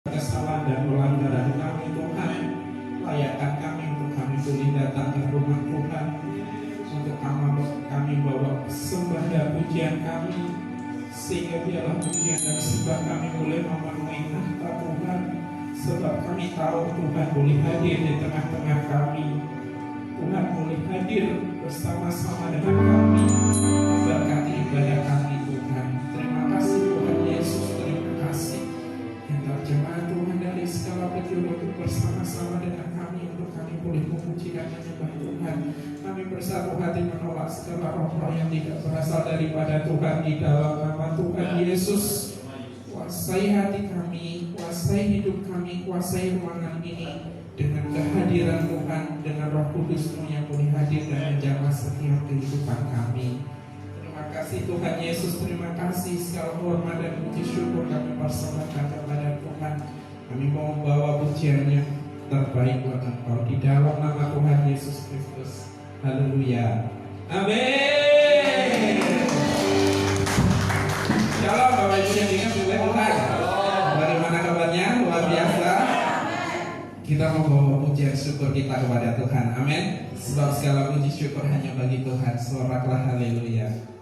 kesalahan dan pelanggaran kami Tuhan, layakkan kami untuk kami boleh datang ke rumah Tuhan, untuk kami bawa sembah dan pujian kami, sehingga biarlah pujian dan sembah kami boleh memenuhi tahta Tuhan, sebab kami tahu Tuhan boleh hadir di tengah-tengah kami. Tuhan boleh hadir bersama-sama dengan kami, memberkati ibadah kami Tuhan. Terima kasih Tuhan Yesus, terima kasih yang terjemahan Tuhan dari segala penjuru untuk bersama-sama dengan kami, untuk kami boleh memuji dan menyembah Tuhan. Kami bersatu hati menolak segala roh-roh yang tidak berasal daripada Tuhan di dalam nama Tuhan Yesus. Kuasai hati kami, kuasai hidup kami, kuasai ruangan ini dengan kehadiran Tuhan, dengan Roh Kudus-Mu yang boleh hadir dan menjamah setiap kehidupan kami. Terima kasih Tuhan Yesus, terima kasih, segala hormat dan puji syukur kami persembahkan kepada Tuhan. Kami mau membawa pujian yang terbaik buat Engkau di dalam nama Tuhan Yesus Kristus. Haleluya. Amin. Shalom Bapak Ibu yang diingat Tuhan. Bagaimana kabarnya? Luar biasa. Kita membawa pujian syukur kita kepada Tuhan. Amin. Sebab segala puji syukur hanya bagi Tuhan. Soraklah haleluya.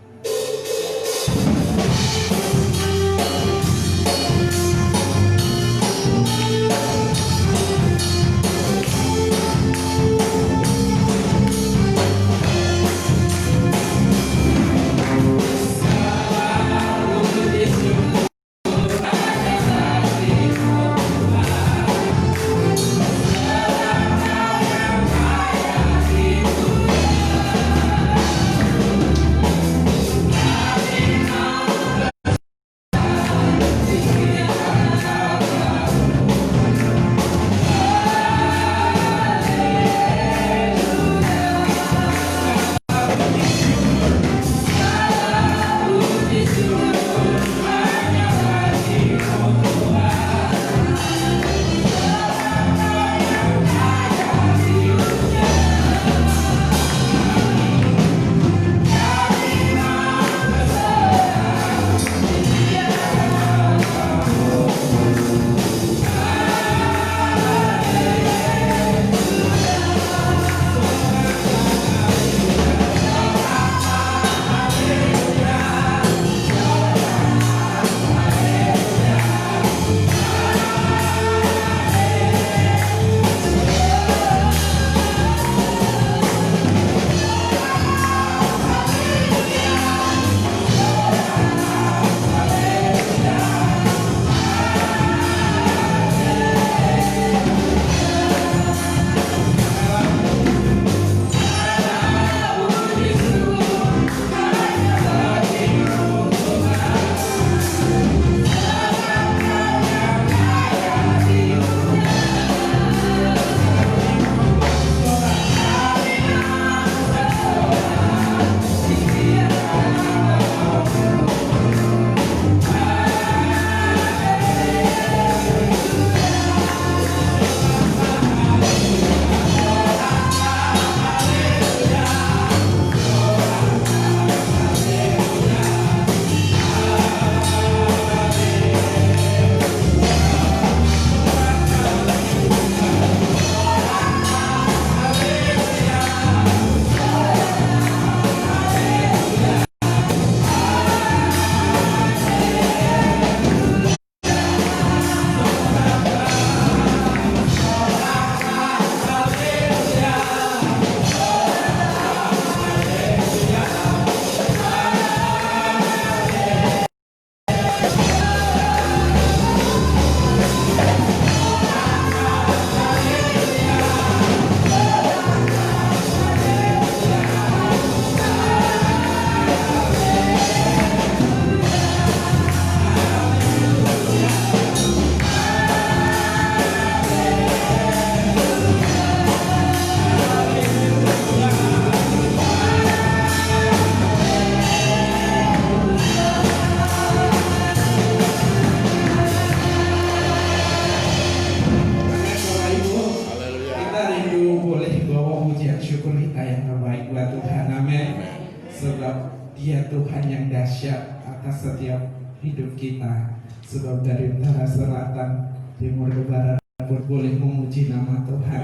Dia Tuhan yang dahsyat atas setiap hidup kita. Sebab dari utara selatan timur ke barat pun boleh memuji nama Tuhan.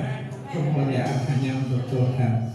Kemuliaan hanya untuk Tuhan.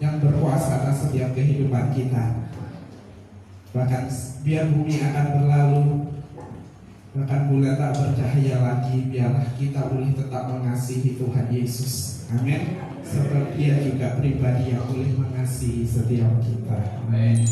Yang berkuasa atas setiap kehidupan kita. Bahkan biar bumi akan berlalu, bahkan bulan tak bercahaya lagi, biarlah kita boleh tetap mengasihi Tuhan Yesus. Amin. Sebab Dia juga pribadi yang boleh mengasihi setiap kita. Amin.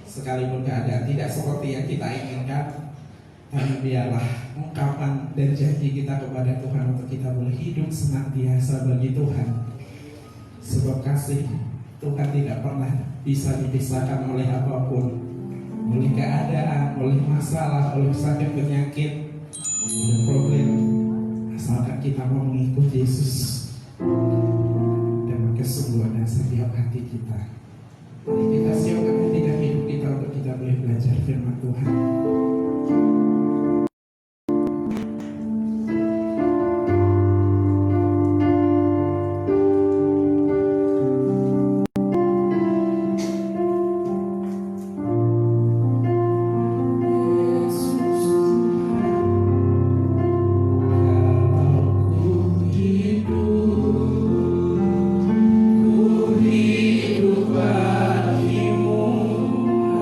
Sekalipun keadaan tidak seperti yang kita inginkan, tapi biarlah ungkapan dan janji kita kepada Tuhan untuk kita boleh hidup senantiasa bagi Tuhan. Sebab kasih Tuhan tidak pernah bisa dipisahkan oleh apapun, oleh keadaan, oleh masalah, oleh sakit penyakit, oleh problem. Asalkan kita mau mengikuti Yesus dengan kesungguhan dan setiap hati kita. Mari kita siapkan hati dan hidup kita untuk kita boleh belajar firman Tuhan.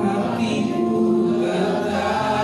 Hatiku tetap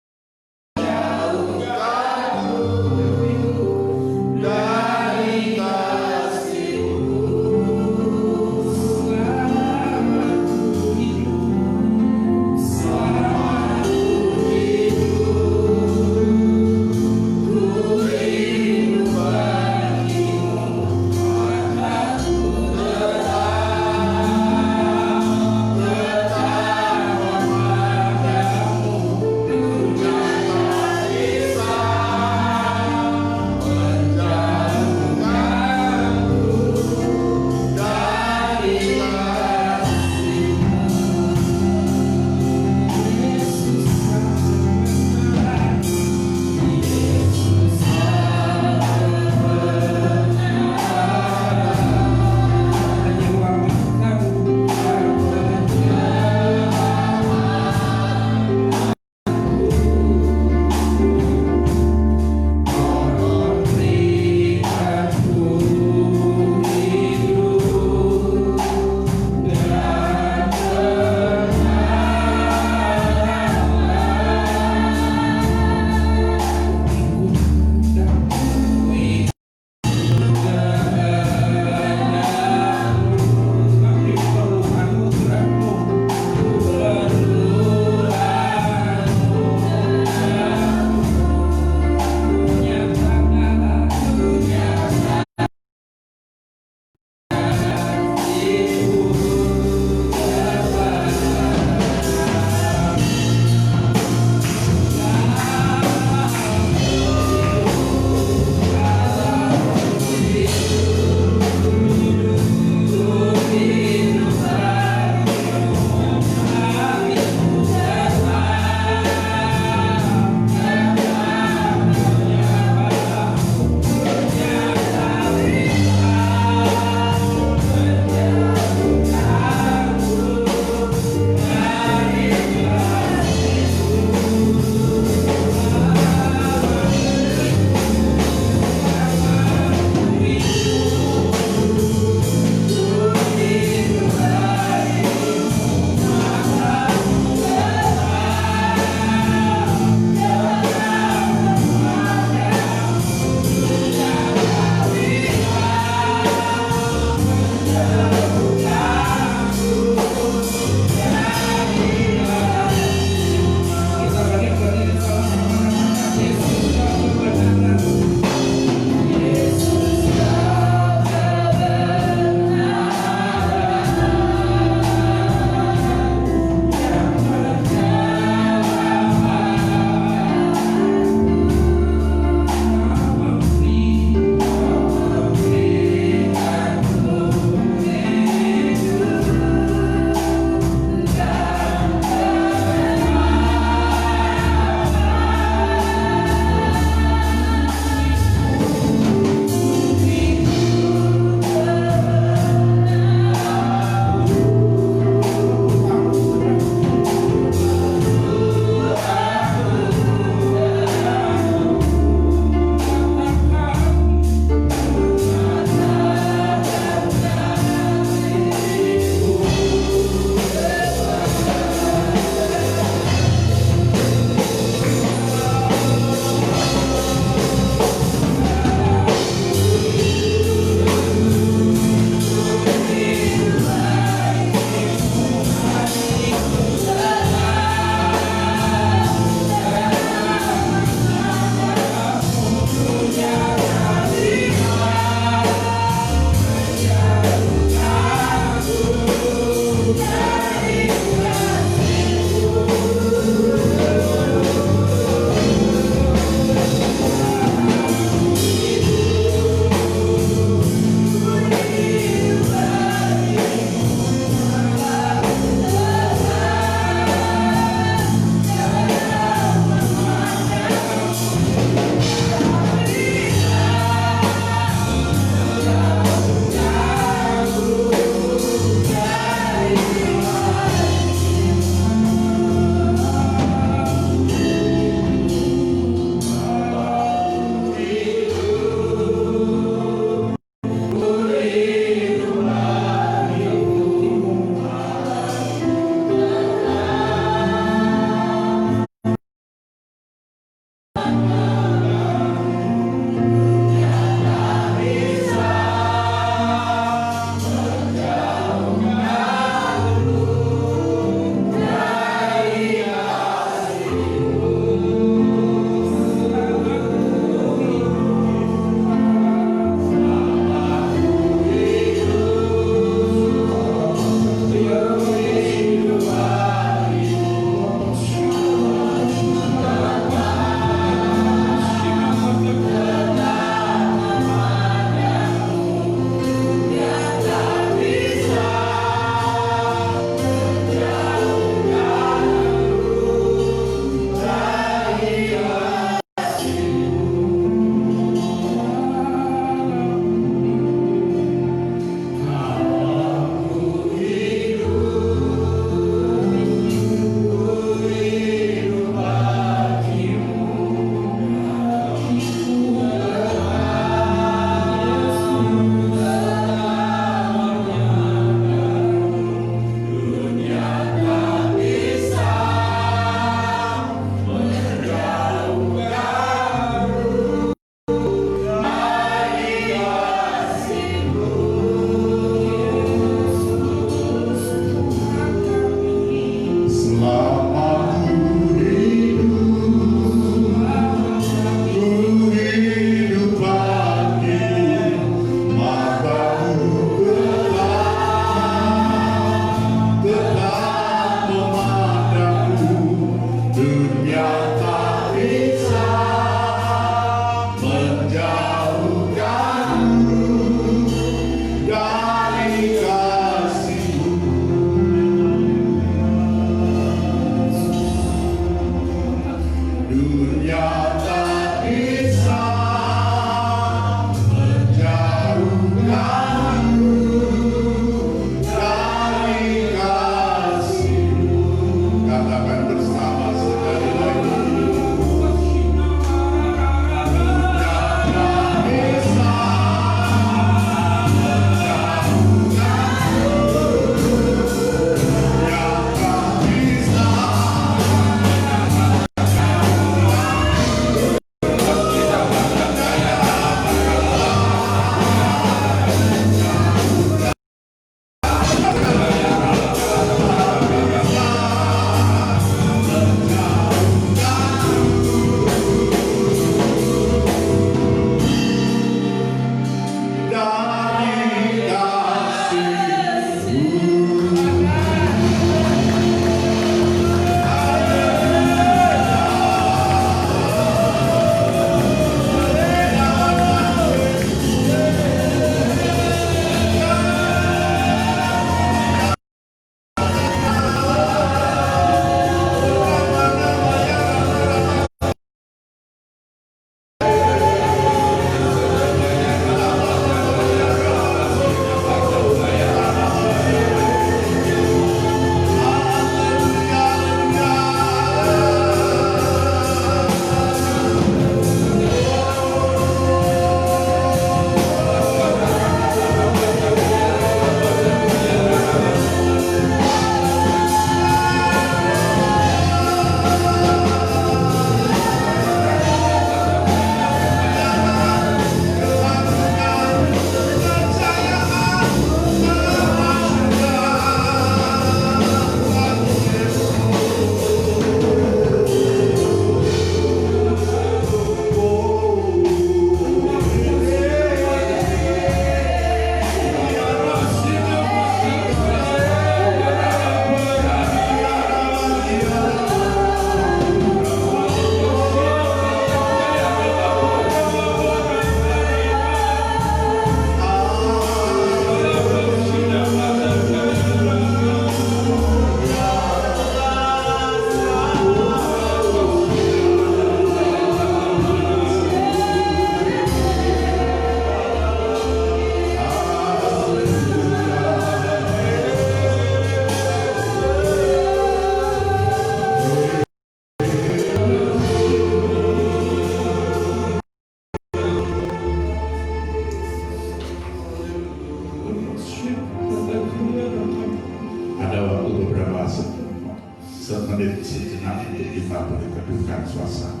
semenit sejenak untuk kita berkedudukan suasana.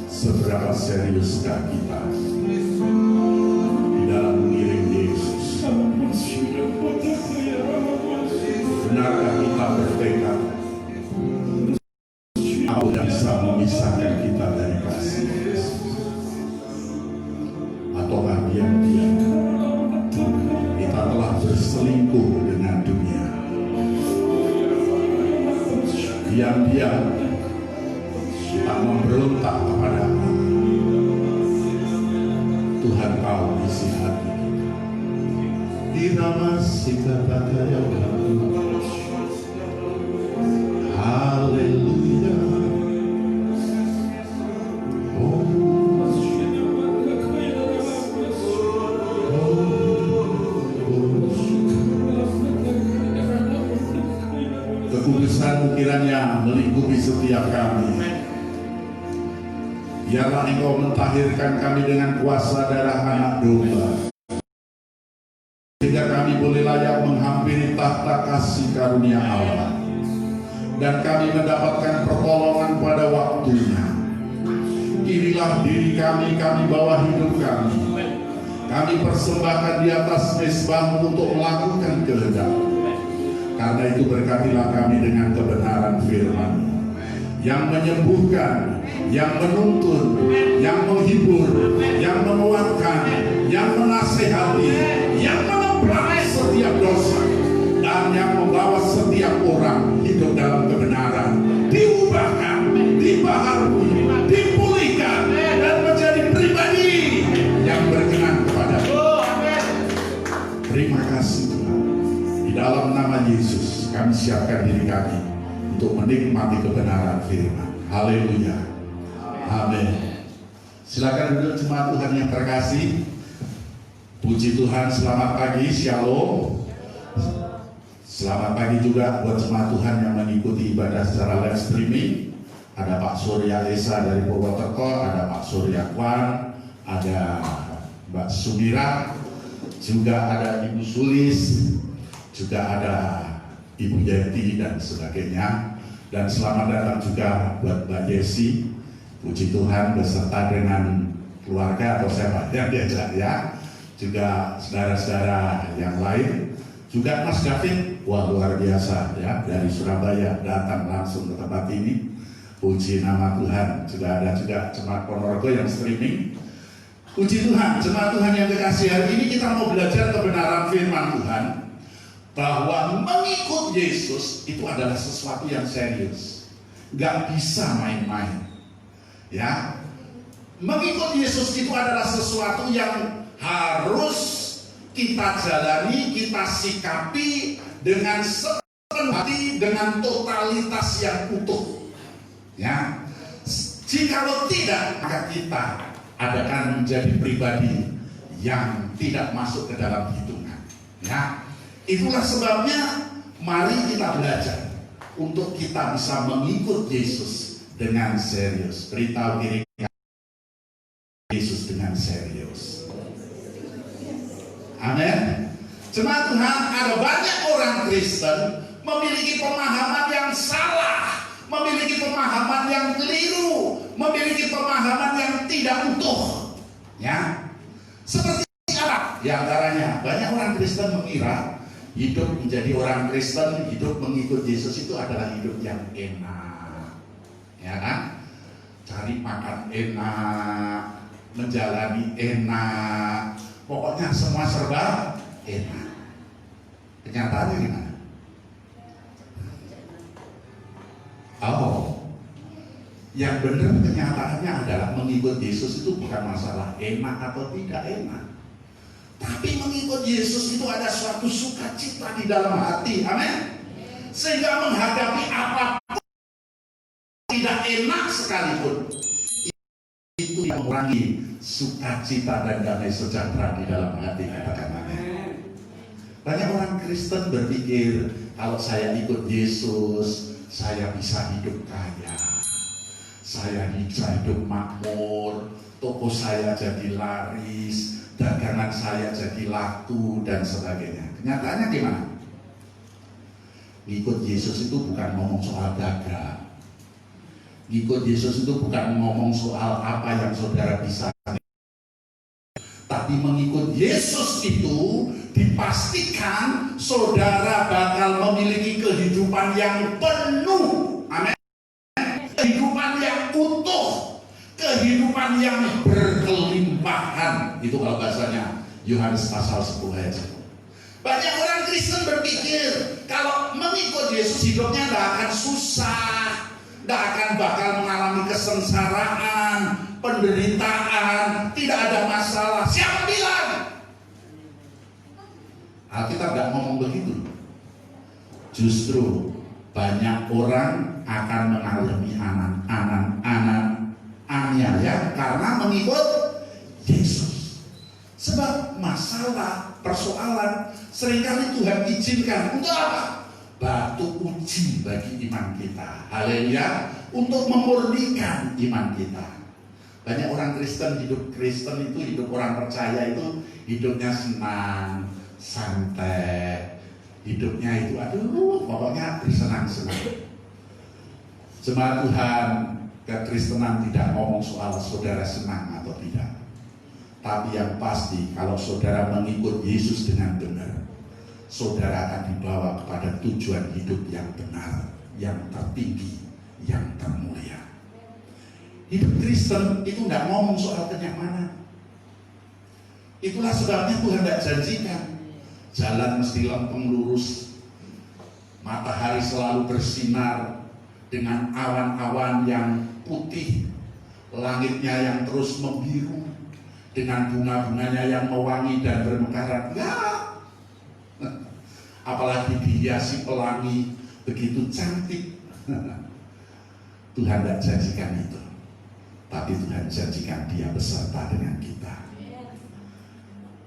Seberapa seriuskah kita di dalam mengiring Yesus? Benarkah kita bertekad apa yang bisa memisahkan kita dari kasih Yesus? Ataukah diam-diam kita telah berselingkuh dengan dunia? Diam-diam kita memberontak kepada Allah. Tuhan tahu isi hati kita. Irama sikapakaya haleluya. Kekudusan kiranya melingkupi setiap kami. Biarlah Engkau mentahirkan kami dengan kuasa darah anak domba, sehingga kami boleh layak menghampiri tahta kasih karunia Allah, dan kami mendapatkan pertolongan pada waktunya. Inilah diri kami bawa hidup kami. Kami persembahkan di atas mezbah untuk melakukan kehendak. Karena itu berkatilah kami dengan kebenaran firman yang menyembuhkan, yang menuntun, yang menghibur, yang menguatkan, yang menasehati, yang menebrak setiap dosa, dan yang membawa setiap orang hidup dalam kebenaran, diubahkan, dibaharui, dipulihkan, dan menjadi pribadi yang berkenan kepada Allah. Terima kasih Tuhan. Di dalam nama Yesus kami siapkan diri kami untuk menikmati kebenaran firman. Haleluya. Amin. Silakan duduk jemaat Tuhan yang terkasih. Puji Tuhan, selamat pagi, shalom. Selamat pagi juga buat jemaat Tuhan yang mengikuti ibadah secara live streaming. Ada Pak Surya Esa dari Purwokerto, ada Pak Surya Kwan, ada Mbak Sumira, juga ada Ibu Sulis, juga ada Ibu Yenti dan sebagainya. Dan selamat datang juga buat Mbak Yesi, puji Tuhan beserta dengan keluarga atau siapa yang diajak ya, juga saudara-saudara yang lain, juga Mas David, wah luar biasa ya, dari Surabaya datang langsung ke tempat ini, puji nama Tuhan. Juga ada juga jemaat Ponorogo yang streaming, puji Tuhan. Jemaat Tuhan yang dikasihi, hari ini kita mau belajar kebenaran firman Tuhan, bahwa mengikut Yesus itu adalah sesuatu yang serius, gak bisa main-main. Ya, mengikut Yesus itu adalah sesuatu yang harus kita jalani, kita sikapi dengan sepenuh hati, dengan totalitas yang utuh. Ya, jikalau tidak, maka kita akan menjadi pribadi yang tidak masuk ke dalam hitungan. Ya. Itulah sebabnya mari kita belajar untuk kita bisa mengikut Yesus dengan serius. Beritahu diri Yesus dengan serius. Amin. Jemaat Tuhan, ada banyak orang Kristen memiliki pemahaman yang salah, memiliki pemahaman yang keliru, memiliki pemahaman yang tidak utuh. Ya, seperti apa? Di antaranya banyak orang Kristen mengira hidup menjadi orang Kristen, hidup mengikut Yesus itu adalah hidup yang enak, ya kan? Cari makan enak, menjalani enak, pokoknya semua serba enak. Kenyataannya gimana? Oh, yang benar kenyataannya adalah mengikut Yesus itu bukan masalah enak atau tidak enak. Tapi mengikut Yesus itu ada suatu sukacita di dalam hati, amin. Sehingga menghadapi apapun tidak enak sekalipun, itu yang mengurangi sukacita dan damai sejahtera di dalam hati, katakan amin. Banyak orang Kristen berpikir kalau saya ikut Yesus, saya bisa hidup kaya, saya bisa hidup makmur, toko saya jadi laris, dagangan saya jadi laku dan sebagainya. Kenyataannya gimana? Ngikut Yesus itu bukan ngomong soal dagang. Ngikut Yesus itu bukan ngomong soal apa yang saudara bisa. Tapi mengikut Yesus itu dipastikan saudara bakal memiliki kehidupan yang penuh. Amin. Kehidupan yang utuh, kehidupan yang berkelimpahan. Itu kalau bahasanya Yohanes pasal 10 ayat 10. Banyak orang Kristen berpikir kalau mengikut Yesus hidupnya tidak akan susah, tidak akan bakal mengalami kesengsaraan, penderitaan, tidak ada masalah. Siapa bilang? Alkitab tidak ngomong begitu. Justru banyak orang akan mengalami aniaya karena mengikut Yesus. Sebab masalah, persoalan seringkali Tuhan izinkan untuk apa? Batu uji bagi iman kita. Haleluya. Untuk memurnikan iman kita. Banyak orang Kristen, hidup Kristen itu, hidup orang percaya itu hidupnya senang, santai. Hidupnya itu pokoknya bersenang-senang. Jemaat Tuhan, kekristenan tidak ngomong soal saudara senang atau tidak. Tapi yang pasti kalau saudara mengikut Yesus dengan benar, saudara akan dibawa kepada tujuan hidup yang benar, yang tertinggi, yang termulia. Hidup Kristen itu tidak ngomong soal kenyamanan. Itulah sebabnya Tuhan tidak janjikan jalan mesti lempeng lurus, matahari selalu bersinar dengan awan-awan yang putih, langitnya yang terus membiru, dengan bunga-bunganya yang mewangi dan bermekaran. Ya, apalagi dihiasi pelangi begitu cantik. Tuhan tidak janjikan itu, tapi Tuhan janjikan Dia beserta dengan kita.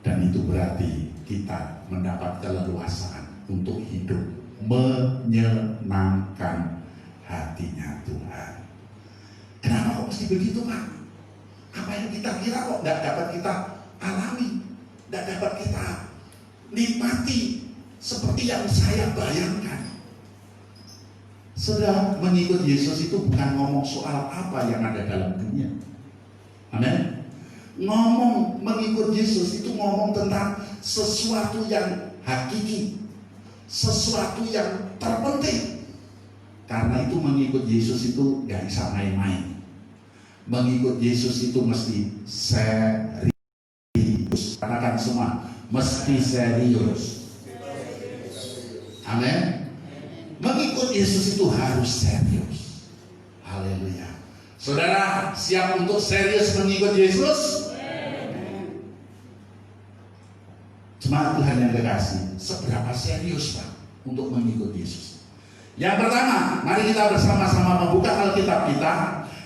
Dan itu berarti kita mendapat keleluasaan untuk hidup menyenangkan hatinya Tuhan. Kenapa kok mesti begitu, Pak? Apa yang kita kira kok tidak dapat kita alami, tidak dapat kita nikmati seperti yang saya bayangkan. Saudara, mengikut Yesus itu bukan ngomong soal apa yang ada dalam dunia. Amin. Ngomong mengikut Yesus itu ngomong tentang sesuatu yang hakiki, sesuatu yang terpenting. Karena itu mengikut Yesus itu gak bisa main-main. Mengikut Yesus itu mesti serius. Katakan semua, mesti serius. Amin. Mengikut Yesus itu harus serius. Haleluya. Saudara siap untuk serius mengikut Yesus? Jemaat Tuhan yang terkasih, seberapa serius Pak untuk mengikut Yesus? Yang pertama, mari kita bersama-sama membuka Alkitab kita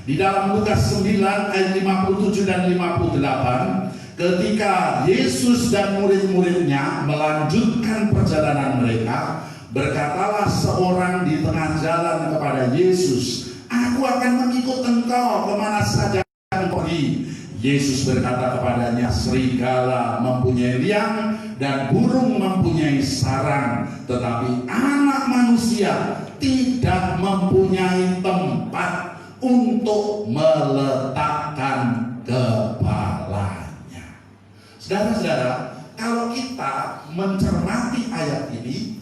di dalam Lukas 9 ayat 57 dan 58. Ketika Yesus dan murid-muridnya melanjutkan perjalanan mereka, berkatalah seorang di tengah jalan kepada Yesus, "Aku akan mengikut engkau kemana saja engkau pergi." Yesus berkata kepadanya, "Serigala mempunyai liang dan burung mempunyai sarang, tetapi anak manusia tidak mempunyai tempat untuk meletakkan kepalanya." Saudara-saudara, kalau kita mencermati ayat ini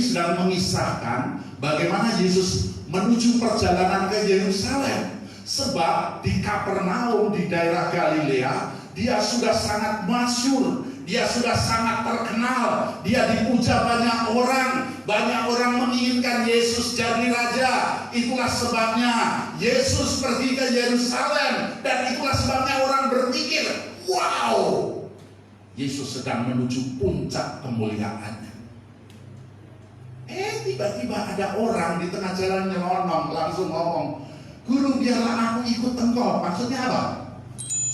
sedang mengisahkan bagaimana Yesus menuju perjalanan ke Yerusalem. Sebab di Kapernaum di daerah Galilea, dia sudah sangat masyhur, dia sudah sangat terkenal, dia dipuja banyak orang menginginkan Yesus jadi raja. Itulah sebabnya Yesus pergi ke Yerusalem, dan itulah sebabnya orang berpikir, wow, Yesus sedang menuju puncak kemuliaannya. Tiba-tiba ada orang di tengah jalan nyelonong, langsung ngomong, "Guru, biarlah aku ikut engkau." Maksudnya apa?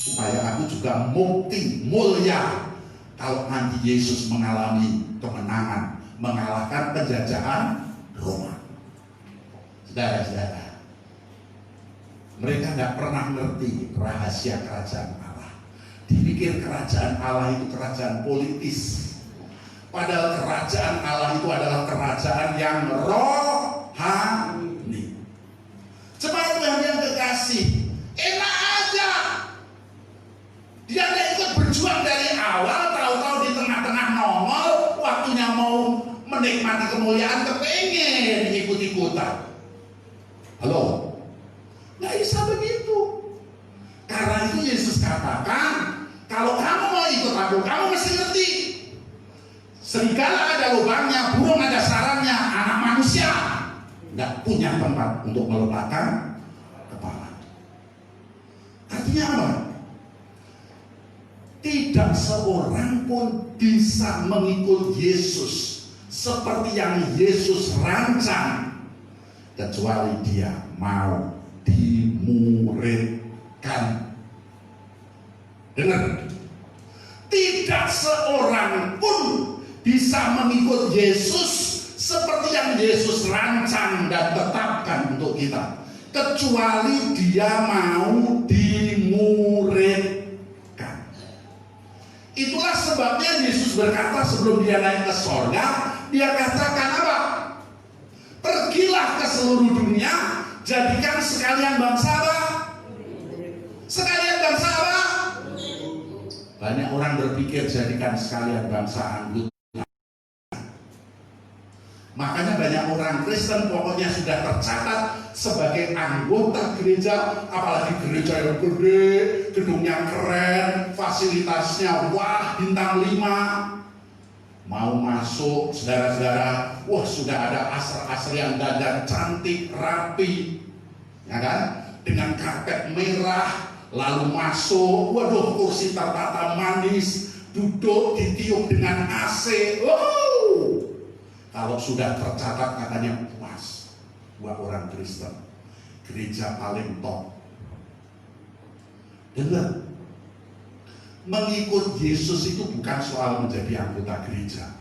Supaya aku juga mulia kalau nanti Yesus mengalami kemenangan, mengalahkan penjajahan Roma. Saudara-saudara, mereka tidak pernah ngerti rahasia kerajaan Allah. Dipikir kerajaan Allah itu kerajaan politis. Padahal kerajaan Allah itu adalah kerajaan yang rohani. Jemaat Tuhan yang kekasih, enak aja. Dia tidak ikut berjuang dari awal, tahu-tahu di tengah-tengah nongol, waktunya mau menikmati kemuliaan kepengen ikut-ikutan. Halo? Nggak bisa begitu. Karena itu Yesus katakan, kalau kamu mau ikut aku, kamu mesti ngerti. Serigala ada lubangnya, burung ada sarangnya, anak manusia nggak punya tempat untuk meletakkan kepala. Artinya apa? Tidak seorang pun bisa mengikut Yesus seperti yang Yesus rancang kecuali dia mau dimuridkan. Dengar, tidak seorang pun bisa mengikut Yesus seperti yang Yesus rancang dan tetapkan untuk kita kecuali dia mau dimuridkan. Itulah sebabnya Yesus berkata sebelum dia naik ke sorga, dia katakan apa? Pergilah ke seluruh dunia, jadikan sekalian bangsa apa? Sekalian bangsa apa? Banyak orang berpikir jadikan sekalian bangsa anggota. Makanya banyak orang Kristen pokoknya sudah tercatat sebagai anggota gereja, apalagi gereja yang gede, gedungnya keren, fasilitasnya wah bintang 5. Mau masuk saudara-saudara, wah sudah ada asar-asar yang dandan cantik, rapi, ya kan? Dengan karpet merah, lalu masuk, waduh kursi tertata manis, duduk ditiup dengan AC. Wow! Kalau sudah tercatat katanya puas buat orang Kristen, gereja paling top. Dengar, mengikut Yesus itu bukan soal menjadi anggota gereja.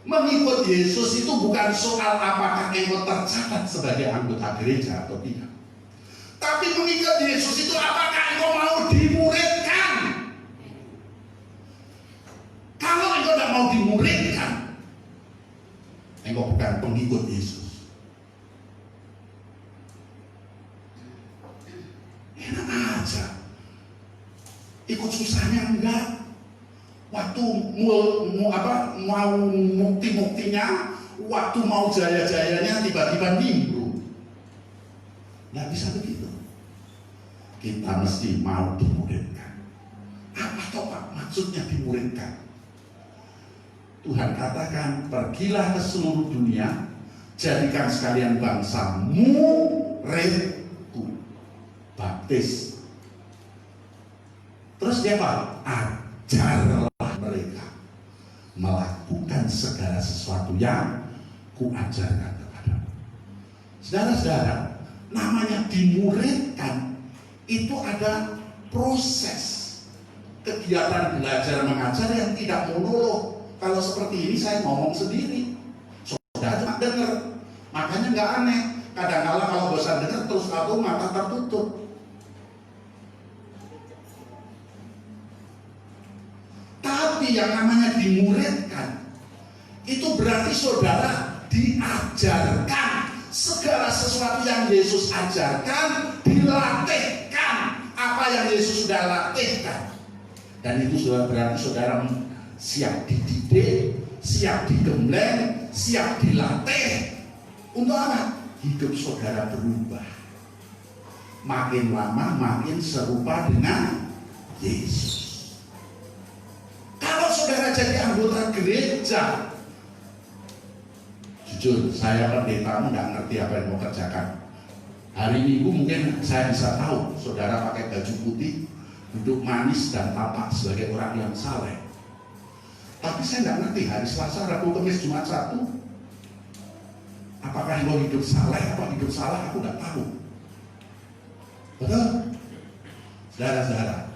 Mengikut Yesus itu bukan soal apakah engkau tercatat sebagai anggota gereja atau tidak. Tapi mengikut Yesus itu apakah engkau mau dimuridkan. Kalau engkau tidak mau dimuridkan, engkau bukan pengikut Yesus. Enak aja. Ikut susahnya enggak. Waktu mau mukti-muktinya, waktu mau jaya-jayanya tiba-tiba nimbrung. Nggak bisa begitu. Kita mesti mau dimuridkan. Apa toh Pak maksudnya dimuridkan? Tuhan katakan, pergilah ke seluruh dunia, jadikan sekalian bangsa muridku, baptis. Terus dia apa? Ajarlah mereka melakukan segala sesuatu yang kuajarkan kepadamu. Saudara-saudara, namanya dimuridkan itu ada proses kegiatan belajar mengajar yang tidak monolog. Kalau seperti ini saya ngomong sendiri, saudara dengar, makanya nggak aneh. Kadang-kala kalau bosan dengar terus satu mata tertutup. Tapi yang namanya dimuridkan itu berarti saudara diajarkan segala sesuatu yang Yesus ajarkan, dilatihkan apa yang Yesus sudah latihkan, dan itu sudah berarti saudara siap dididik, siap digembleng, siap dilatih. Untuk apa? Hidup saudara berubah. Makin lama makin serupa dengan Yesus. Kalau saudara jadi anggota gereja, jujur saya pendetamu nggak ngerti apa yang mau kerjakan. Hari Minggu mungkin saya bisa tahu saudara pakai baju putih, duduk manis dan tampak sebagai orang yang saleh. Tapi saya nggak ngerti hari Selasa, Rabu, Kamis, Jumat, Sabtu, apakah engkau hidup saleh atau hidup salah, aku nggak tahu. Betul? Saudara-saudara.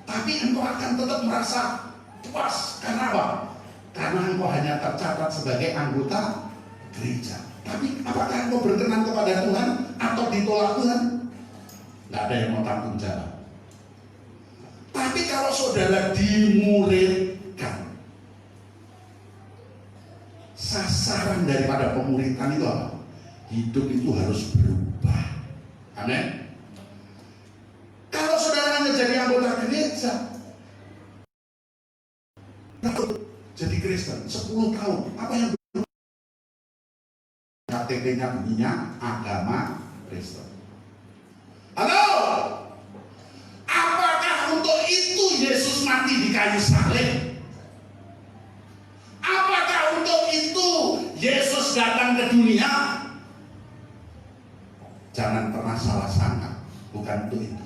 Tapi engkau akan tetap merasa puas. Karena apa? Karena engkau hanya tercatat sebagai anggota gereja. Tapi apakah engkau berkenan kepada Tuhan atau ditolak Tuhan? Nggak ada yang mau tanggung jawab. Tapi kalau saudara dimuridkan, Sasaran daripada pemuritan itu apa? Hidup itu harus berubah. Amin. Kalau saudara hanya jadi anggota gereja, jadi Kristen 10 tahun, apa yang KTP-nya bunyinya agama Kristen? Halo? Apakah untuk itu Yesus mati di kayu salib? Apakah untuk itu Yesus datang ke dunia? Jangan pernah salah sangka, bukan untuk itu.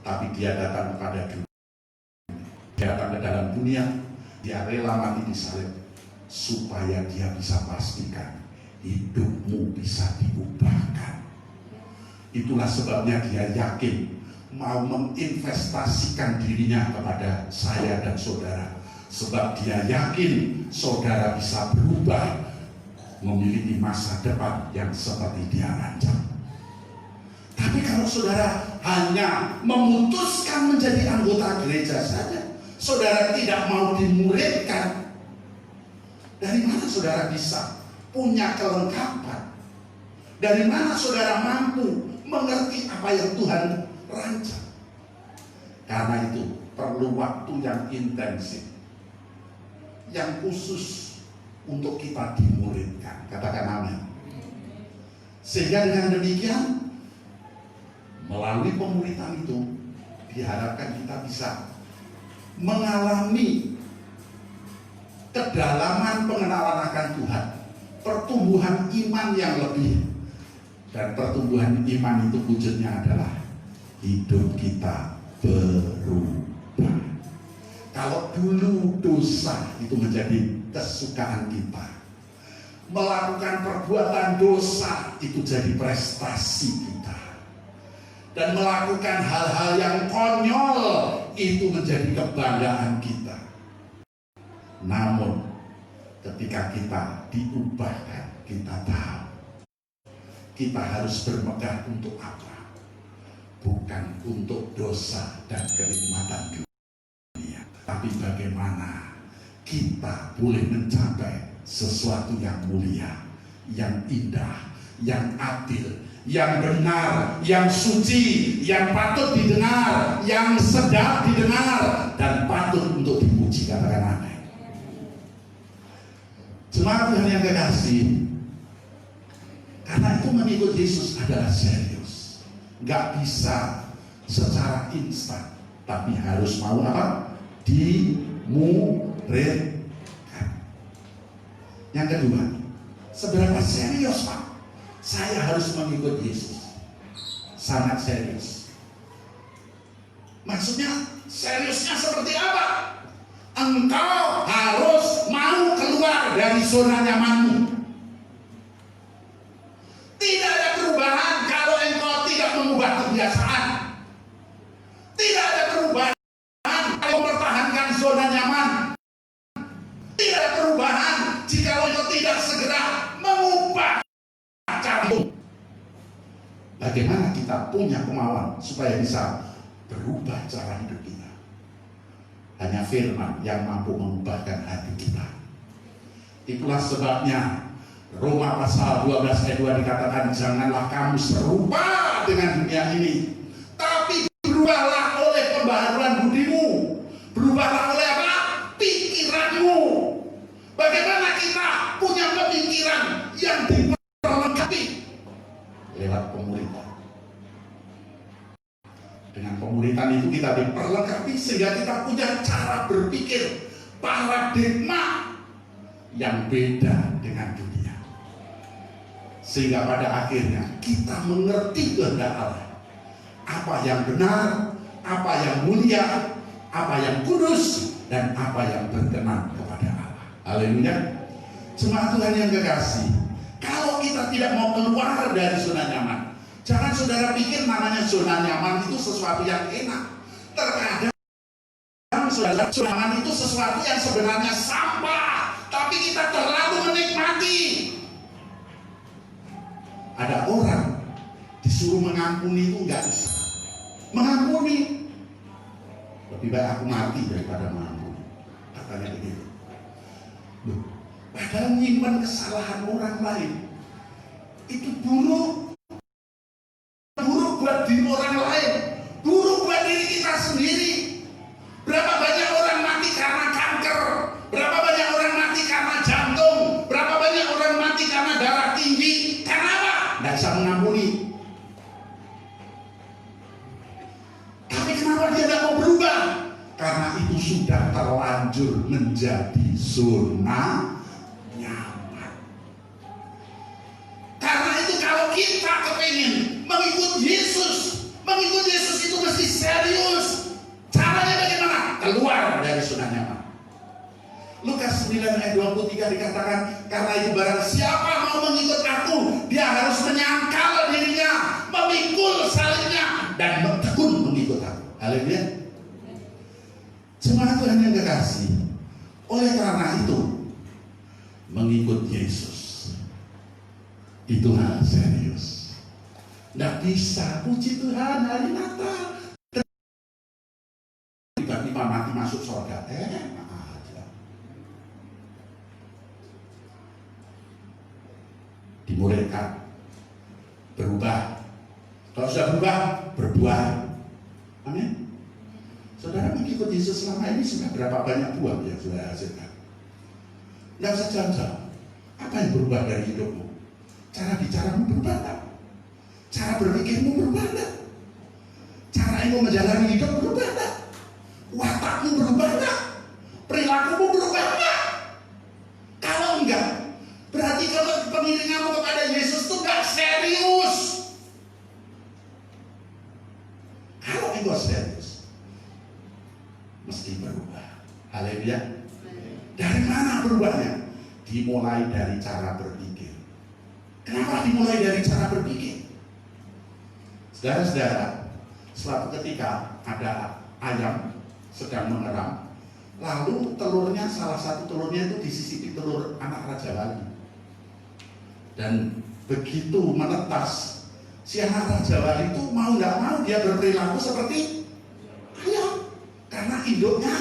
Tapi dia datang kepada dunia. Dia datang ke dalam dunia, dia rela mati di salib supaya dia bisa pastikan hidupmu bisa diubahkan. Itulah sebabnya dia yakin mau menginvestasikan dirinya kepada saya dan saudara. Sebab dia yakin saudara bisa berubah, memiliki masa depan yang seperti dia rancang. Tapi kalau saudara hanya memutuskan menjadi anggota gereja saja, saudara tidak mau dimuridkan, dari mana saudara bisa punya kelengkapan? Dari mana saudara mampu mengerti apa yang Tuhan rancang? Karena itu perlu waktu yang intensif, yang khusus untuk kita dimuridkan. Katakan amin. Sehingga dengan demikian, melalui pemuritan itu diharapkan kita bisa mengalami kedalaman pengenalan akan Tuhan, pertumbuhan iman yang lebih. Dan pertumbuhan iman itu wujudnya adalah hidup kita berubah. Kalau dulu dosa itu menjadi kesukaan kita, melakukan perbuatan dosa itu jadi prestasi kita, dan melakukan hal-hal yang konyol itu menjadi kebanggaan kita. Namun ketika kita diubahkan, kita tahu kita harus bermegah untuk apa? Bukan untuk dosa dan kenikmatan dunia, tapi bagaimana kita boleh mencapai sesuatu yang mulia, yang indah, yang adil, yang benar, yang suci, yang patut didengar, yang sedap didengar, dan patut untuk dipuji. Katakan amin. Jemaat Tuhan yang kekasih, karena itu mengikut Yesus adalah serius. Gak bisa secara instan, tapi harus mau apa? Dimuridkan. Yang kedua, seberapa serius Pak saya harus mengikut Yesus? Sangat serius. Maksudnya seriusnya seperti apa? Engkau harus mau keluar dari zona nyamanmu. Tidak ada perubahan kalau engkau tidak mengubah kebiasaan. Tidak ada perubahan kalau mempertahankan zona nyaman. Tidak ada perubahan jika engkau tidak segera mengubah caramu. Bagaimana kita punya kemauan supaya bisa berubah cara hidup kita? Hanya firman yang mampu mengubahkan hati kita. Itulah sebabnya Roma pasal 12 ayat 2 dikatakan, janganlah kamu serupa dengan dunia ini, tapi berubahlah oleh pembaharuan budimu. Berubahlah oleh apa? Pikiranmu. Bagaimana kita punya pemikiran yang diperlengkapi? Lewat pemuritan. Dengan pemuritan itu kita diperlengkapi sehingga kita punya cara berpikir, paradigma yang beda dengan dunia. Sehingga pada akhirnya kita mengerti kehendak Allah. Apa yang benar, apa yang mulia, apa yang kudus, dan apa yang berkenan kepada Allah. Haleluya. Jemaat Tuhan yang kekasih, kalau kita tidak mau keluar dari zona nyaman, jangan saudara pikir namanya zona nyaman itu sesuatu yang enak. Terkadang saudara, zona nyaman itu sesuatu yang sebenarnya sampah, tapi kita terlalu menikmati. Ada orang disuruh mengampuni itu nggak bisa. Mengampuni, lebih baik aku mati daripada mengampuni. Katanya begitu. Padahal nyimpan kesalahan orang lain itu buruk. Buruk buat diri orang lain, buruk buat diri kita sendiri. Berapa banyak orang mati karena kanker, berapa banyak orang mati karena jantung, berapa banyak orang mati karena darah tinggi. Karena apa? Tidak bisa mengampuni. Tapi kenapa dia tidak mau berubah? Karena itu sudah terlanjur menjadi zona nyaman. Karena itu kalau kita kepingin mengikut Yesus itu mesti serius. Caranya bagaimana? Keluar dari zona nyaman. Lukas 9 ayat 23 dikatakan, karena itu barang siapa mau mengikut aku, dia harus menyangkal dirinya, memikul salibnya, dan tekun mengikut aku. Haleluya. Jemaat Tuhan yang kekasih, oleh karena itu mengikut Yesus itu hal serius. Tidak bisa puji Tuhan hari Natal tiba-tiba mati masuk surga. Aja. Dimuridkan, berubah. Kalau sudah berubah, berbuah. Amin. Saudara mengikut Yesus selama ini sudah berapa banyak buah yang sudah hasilkan? Tidak usah jauh-jauh. Apa yang berubah dari hidupmu? Cara bicaramu berubah tak? Cara berpikirmu berubah tak? Cara engkau menjalani hidup berubah tak? Watakmu berubah tak? Perilakumu berubah tak? Kalau enggak, berarti kalau pengiringanmu kepada Yesus itu enggak serius. Kalau engkau serius, mesti berubah. Haleluya. Dari mana berubahnya? Dimulai dari cara berpikir. Kenapa dimulai dari cara berpikir? Saudara-saudara, suatu ketika ada ayam sedang mengeram, lalu telurnya, salah satu telurnya itu disisipi telur anak Raja Wali. Dan begitu menetas, si anak Raja Wali itu mau nggak mau dia berperilaku seperti ayam. Karena induknya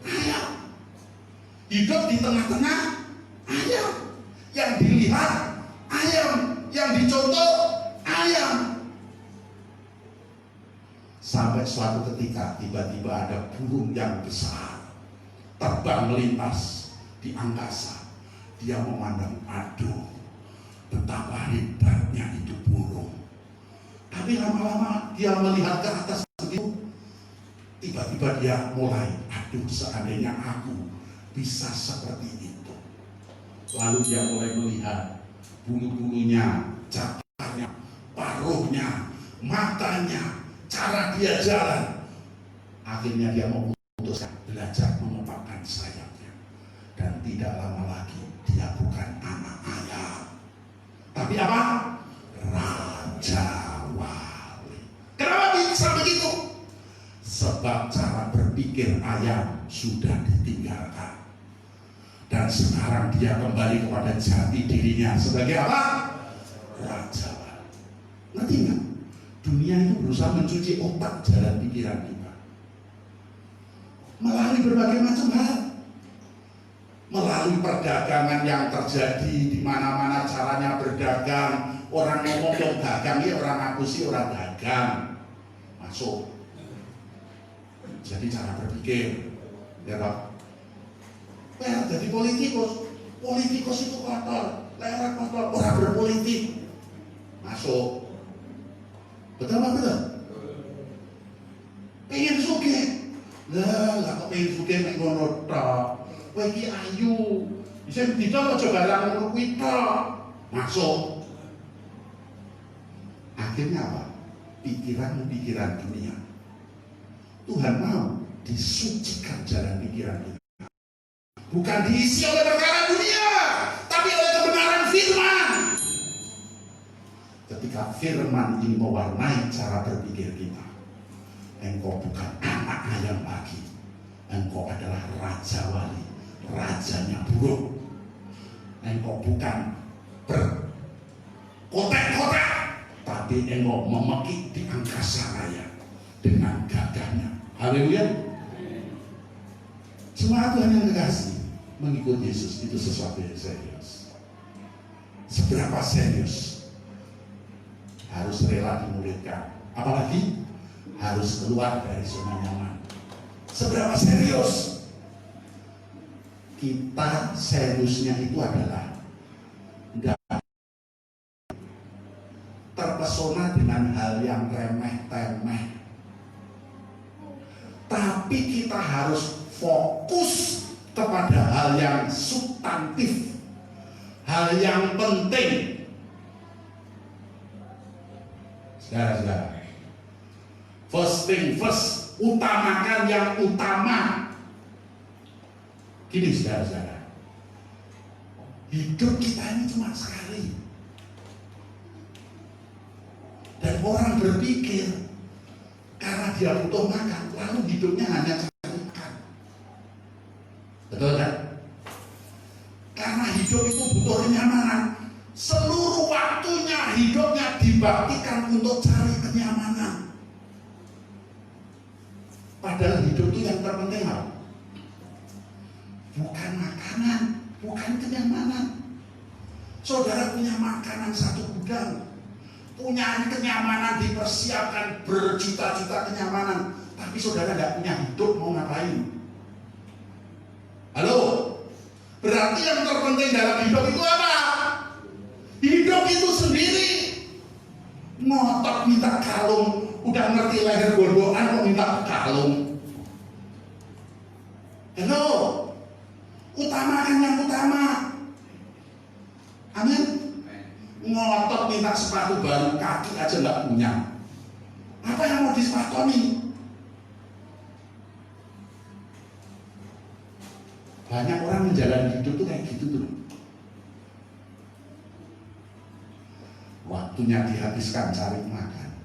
ayam, hidup di tengah-tengah ayam, yang dilihat ayam, yang dicontoh ayam. Sampai suatu ketika tiba-tiba ada burung yang besar terbang melintas di angkasa. Dia memandang, aduh, betapa hebatnya itu burung. Tapi lama-lama dia melihat ke atas begitu, tiba-tiba dia mulai, aduh, seandainya aku bisa seperti itu. Lalu dia mulai melihat bulu-bulunya, cakarnya, paruhnya, matanya, cara dia jalan. Akhirnya dia memutuskan belajar mengepakkan sayapnya. Dan tidak lama lagi dia bukan anak ayam, tapi apa? Raja Wali. Kenapa bisa begitu? Sebab cara berpikir ayam sudah ditinggalkan. Dan sekarang dia kembali kepada jati dirinya sebagai apa? Raja Wali. Ngerti nggak? Dunia itu berusaha mencuci otak jalan pikiran kita melalui berbagai macam hal, melalui perdagangan yang terjadi di mana-mana. Caranya berdagang, orang ngomong yang dagang, ya orang ngaku sih orang dagang, masuk. Jadi cara berpikir, ya Pak. Jadi politikus itu kotor, lewat kotor, orang berpolitik, masuk. Betul apa betul? Pengen sugih, lah kok pengen sugih mek ngono tok. Kowe iki ayu, bisa dicoba coba barang ngono kuwi tok. Masuk. Akhirnya apa? Pikiran dunia. Tuhan mau disucikan jalan pikiran kita. Bukan diisi oleh perkara dunia, tapi oleh kebenaran firman. Ketika firman ini mewarnai cara berpikir kita, engkau bukan anak ayam lagi, engkau adalah Raja Wali, rajanya burung. Engkau bukan berkotak-kotak, tapi engkau memekik di angkasa raya dengan gagahnya. Haleluya. Semua Tuhan yang kekasih, Mengikuti Yesus itu sesuatu yang serius. Seberapa serius? Harus rela dimuridkan. Apalagi harus keluar dari zona nyaman. Seberapa serius? Kita seriusnya itu adalah enggak terpesona dengan hal yang remeh-temeh. Tapi kita harus fokus kepada hal yang substantif, hal yang penting. Saudara-saudara, first thing first, utamakan yang utama. Gini saudara-saudara, hidup kita ini cuma sekali. Dan orang berpikir karena dia butuh makan, lalu hidupnya hanya cari makan. Betul kan? Karena hidup itu butuh kenyamanan. Seluruh waktunya hidupnya dibaktikan untuk cari kenyamanan. Padahal hidup itu yang terpenting apa? Bukan makanan, bukan kenyamanan. Saudara punya makanan satu gudang, punya kenyamanan dipersiapkan berjuta-juta kenyamanan, tapi saudara tidak punya hidup, mau ngapain? Halo? Berarti yang terpenting dalam hidup itu apa? Hidup itu sendiri. Ngotot minta kalung, udah ngerti leher gordoan kok minta kalung. Halo? Utamakan yang utama. Amin. Ngotot minta sepatu baru, kaki aja nggak punya. Apa yang mau disepakoni? Banyak orang menjalani hidup tuh kayak gitu tuh. Waktunya dihabiskan cari makan.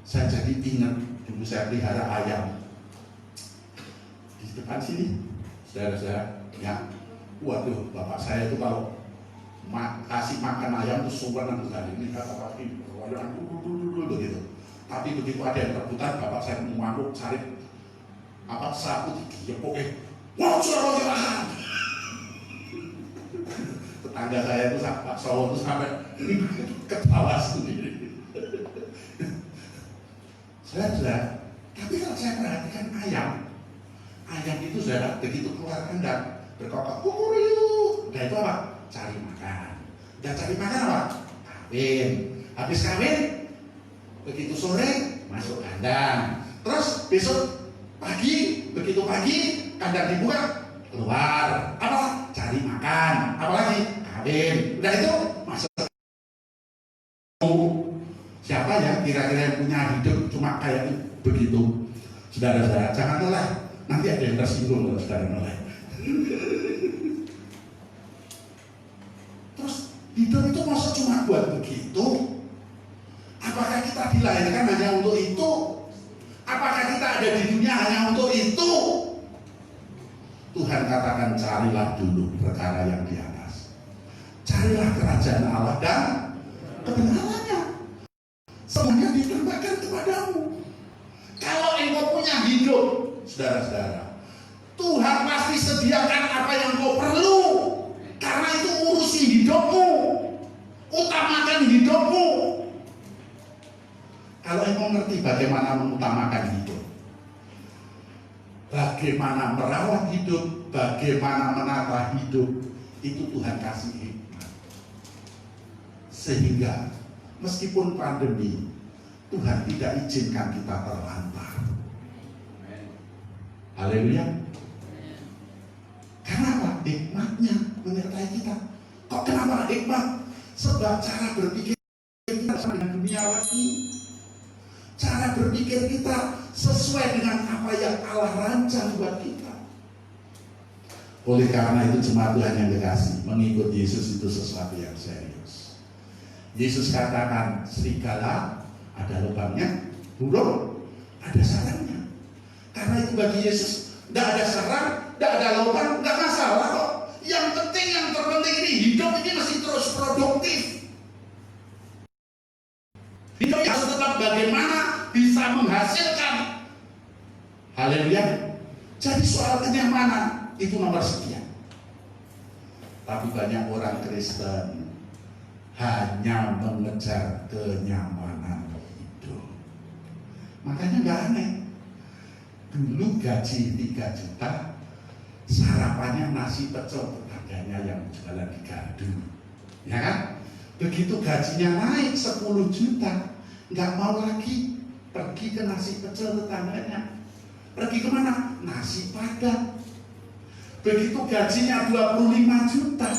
Saya jadi ingat dulu saya pelihara ayam di depan sini. Saudara-saudara, ya, waduh, bapak saya itu kalau kasih makan ayam tuh sumberan sekali. Ini kata pagi, begitu. Tapi begitu ada yang rebutan, bapak saya mengamuk cari sapu digiyepuk, wajah. Tetangga saya itu Pak Solo itu sampai ketawa sendiri. Saudara, tapi kalau saya perhatikan ayam itu sudah begitu keluar kandang berkokok kukuriu. Nah itu apa? Cari makan. Dan cari makan apa? Kawin. Habis kawin, begitu sore masuk kandang. Terus besok pagi, begitu pagi kandang dibuka, keluar. Apa? Cari makan. Apalagi? Kawin. Udah itu masuk. Siapa ya kira-kira yang punya hidup cuma kayak begitu? Saudara-saudara, jangan noleh. Nanti ada yang tersinggung kalau saudara noleh. Terus hidup itu masa cuma buat begitu? Apakah kita dilahirkan hanya untuk itu? Apakah kita ada di dunia hanya untuk itu? Tuhan katakan carilah dulu perkara yang di atas. Carilah kerajaan Allah dan kebenarannya. Semuanya ditambahkan kepadamu. Kalau engkau punya hidup, saudara-saudara, Tuhan pasti sediakan apa yang kau perlu. Karena itu urusi hidupmu. Utamakan hidupmu. Kalau engkau ngerti bagaimana mengutamakan hidup, bagaimana merawat hidup, bagaimana menata hidup, itu Tuhan kasih hikmat. Sehingga meskipun pandemi, Tuhan tidak izinkan kita terlantar. Haleluya. Kenapa? Hikmatnya menyertai kita. Kok kenapa hikmat? Sebab cara berpikir kita sama dengan dunia lagi. Cara berpikir kita sesuai dengan apa yang Allah rancang buat kita. Oleh karena itu jemaat Tuhan yang dikasih, mengikut Yesus itu sesuatu yang serius. Yesus katakan serigala ada lubangnya, burung ada sarangnya. Karena itu bagi Yesus tidak ada sarang, tidak ada lubang, tidak masalah kok. Yang penting, yang terpenting ini hidup ini masih terus produktif. Hidup harus tetap bagaimana bisa menghasilkan. Haleluya. Jadi soal kenyamanan, itu nomor sekian. Tapi banyak orang Kristen hanya mengejar kenyamanan hidup. Makanya nggak aneh, dulu gaji 3 juta, sarapannya nasi pecel tetangganya yang jualan di gardu, ya kan? Begitu gajinya naik 10 juta, nggak mau lagi pergi ke nasi pecel tetangganya. Pergi kemana? Nasi Padang. Begitu gajinya 25 juta,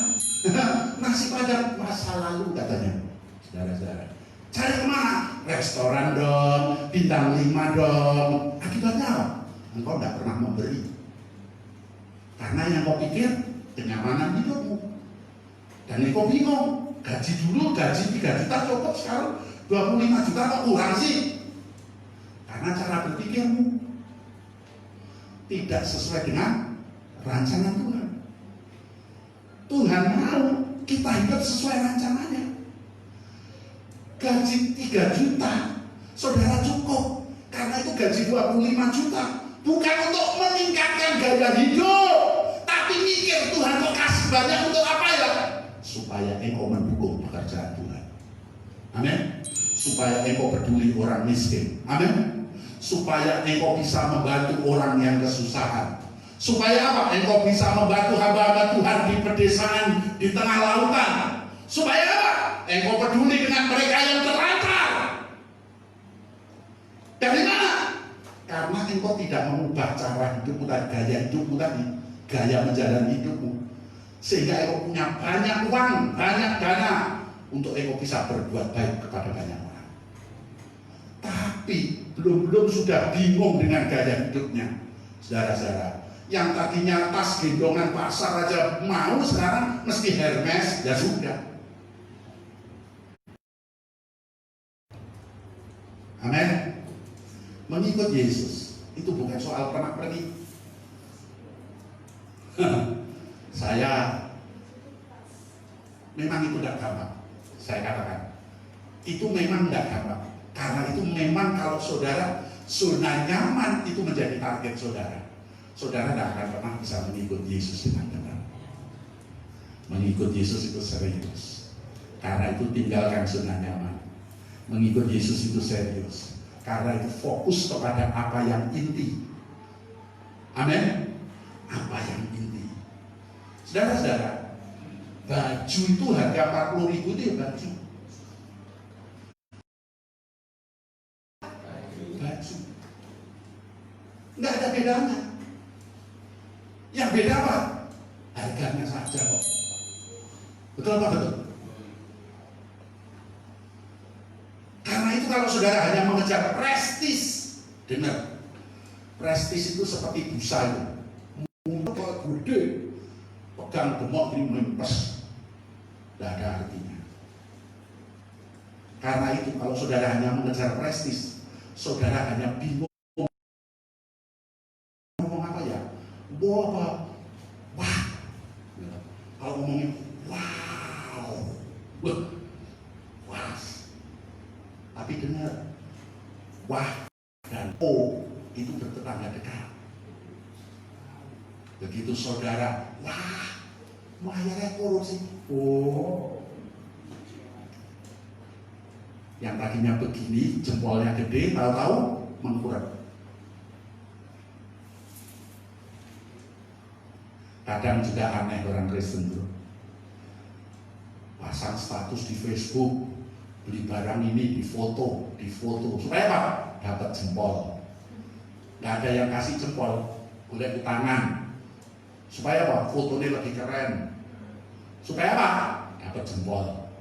nasi Padang masa lalu katanya. Saudara-saudara, cari kemana? Restoran dong, bintang 5 dong. Akibatnya apa? Engkau tidak pernah memberi. Karena yang kau pikir kenyamanan hidupmu. Dan engkau bingung, gaji dulu gaji 3 juta cukup, sekarang 25 juta kok kurang sih? Karena cara berpikirmu tidak sesuai dengan rancangan Tuhan. Tuhan mau kita hidup sesuai rancangannya. Gaji 3 juta, saudara cukup. Karena itu gaji 25 juta. Bukan untuk meningkatkan gaya hidup, tapi mikir Tuhan kok kasih banyak untuk apa ya? Supaya engkau mendukung pekerjaan Tuhan. Amin. Supaya engkau peduli orang miskin. Amin. Supaya engkau bisa membantu orang yang kesusahan. Supaya apa? Engkau bisa membantu hamba-hamba Tuhan di pedesaan, di tengah lautan. Supaya apa? Engkau peduli dengan mereka yang terlantar. Dari mana? Karena engkau tidak mengubah cara hidupmu tadi, gaya hidupmu tadi, gaya menjalani hidupmu. Sehingga engkau punya banyak uang, banyak dana untuk engkau bisa berbuat baik kepada banyak orang. Tapi belum sudah bingung dengan gaya hidupnya. Saudara-saudara, yang tadinya tas gendongan pasar aja mau, sekarang mesti Hermes, ya sudah. Amin. Mengikut Yesus itu bukan soal pernak-pernik. Saya memang itu tidak gampang. Saya katakan itu memang tidak gampang. Karena itu memang kalau saudara zona nyaman itu menjadi target saudara, saudara tidak akan pernah bisa mengikut Yesus dengan benar. Mengikut Yesus itu serius. Karena itu tinggalkan zona nyaman. Mengikut Yesus itu serius. Karena itu fokus kepada apa yang inti. Amin. Apa yang inti. Saudara-saudara, baju itu harga 40.000 itu ya baju. Baju. Nggak ada bedanya. Yang beda apa? Harganya saja kok. Betul apa betul? Karena itu kalau saudara hanya mengejar prestis, dengar, prestis itu seperti busa itu, mulut gede, pegang gemuk ini melimpes, tidak ada artinya. Karena itu kalau saudara hanya mengejar prestis, saudara hanya bingung ngomong apa ya, wah, kalau ngomongin wow, wah. Tapi dengar, wah dan oh itu bertetangga dekat. Begitu saudara, wah ya korupsi, oh, yang tadinya begini, jempolnya gede, tahu-tahu mengkurang. Kadang juga aneh orang Kristen tuh, pasang status di Facebook, beli barang ini, difoto, supaya apa? Dapat jempol. Nggak ada yang kasih jempol, boleh di tangan. Supaya apa? Fotonya lebih keren. Supaya apa? Dapat jempol.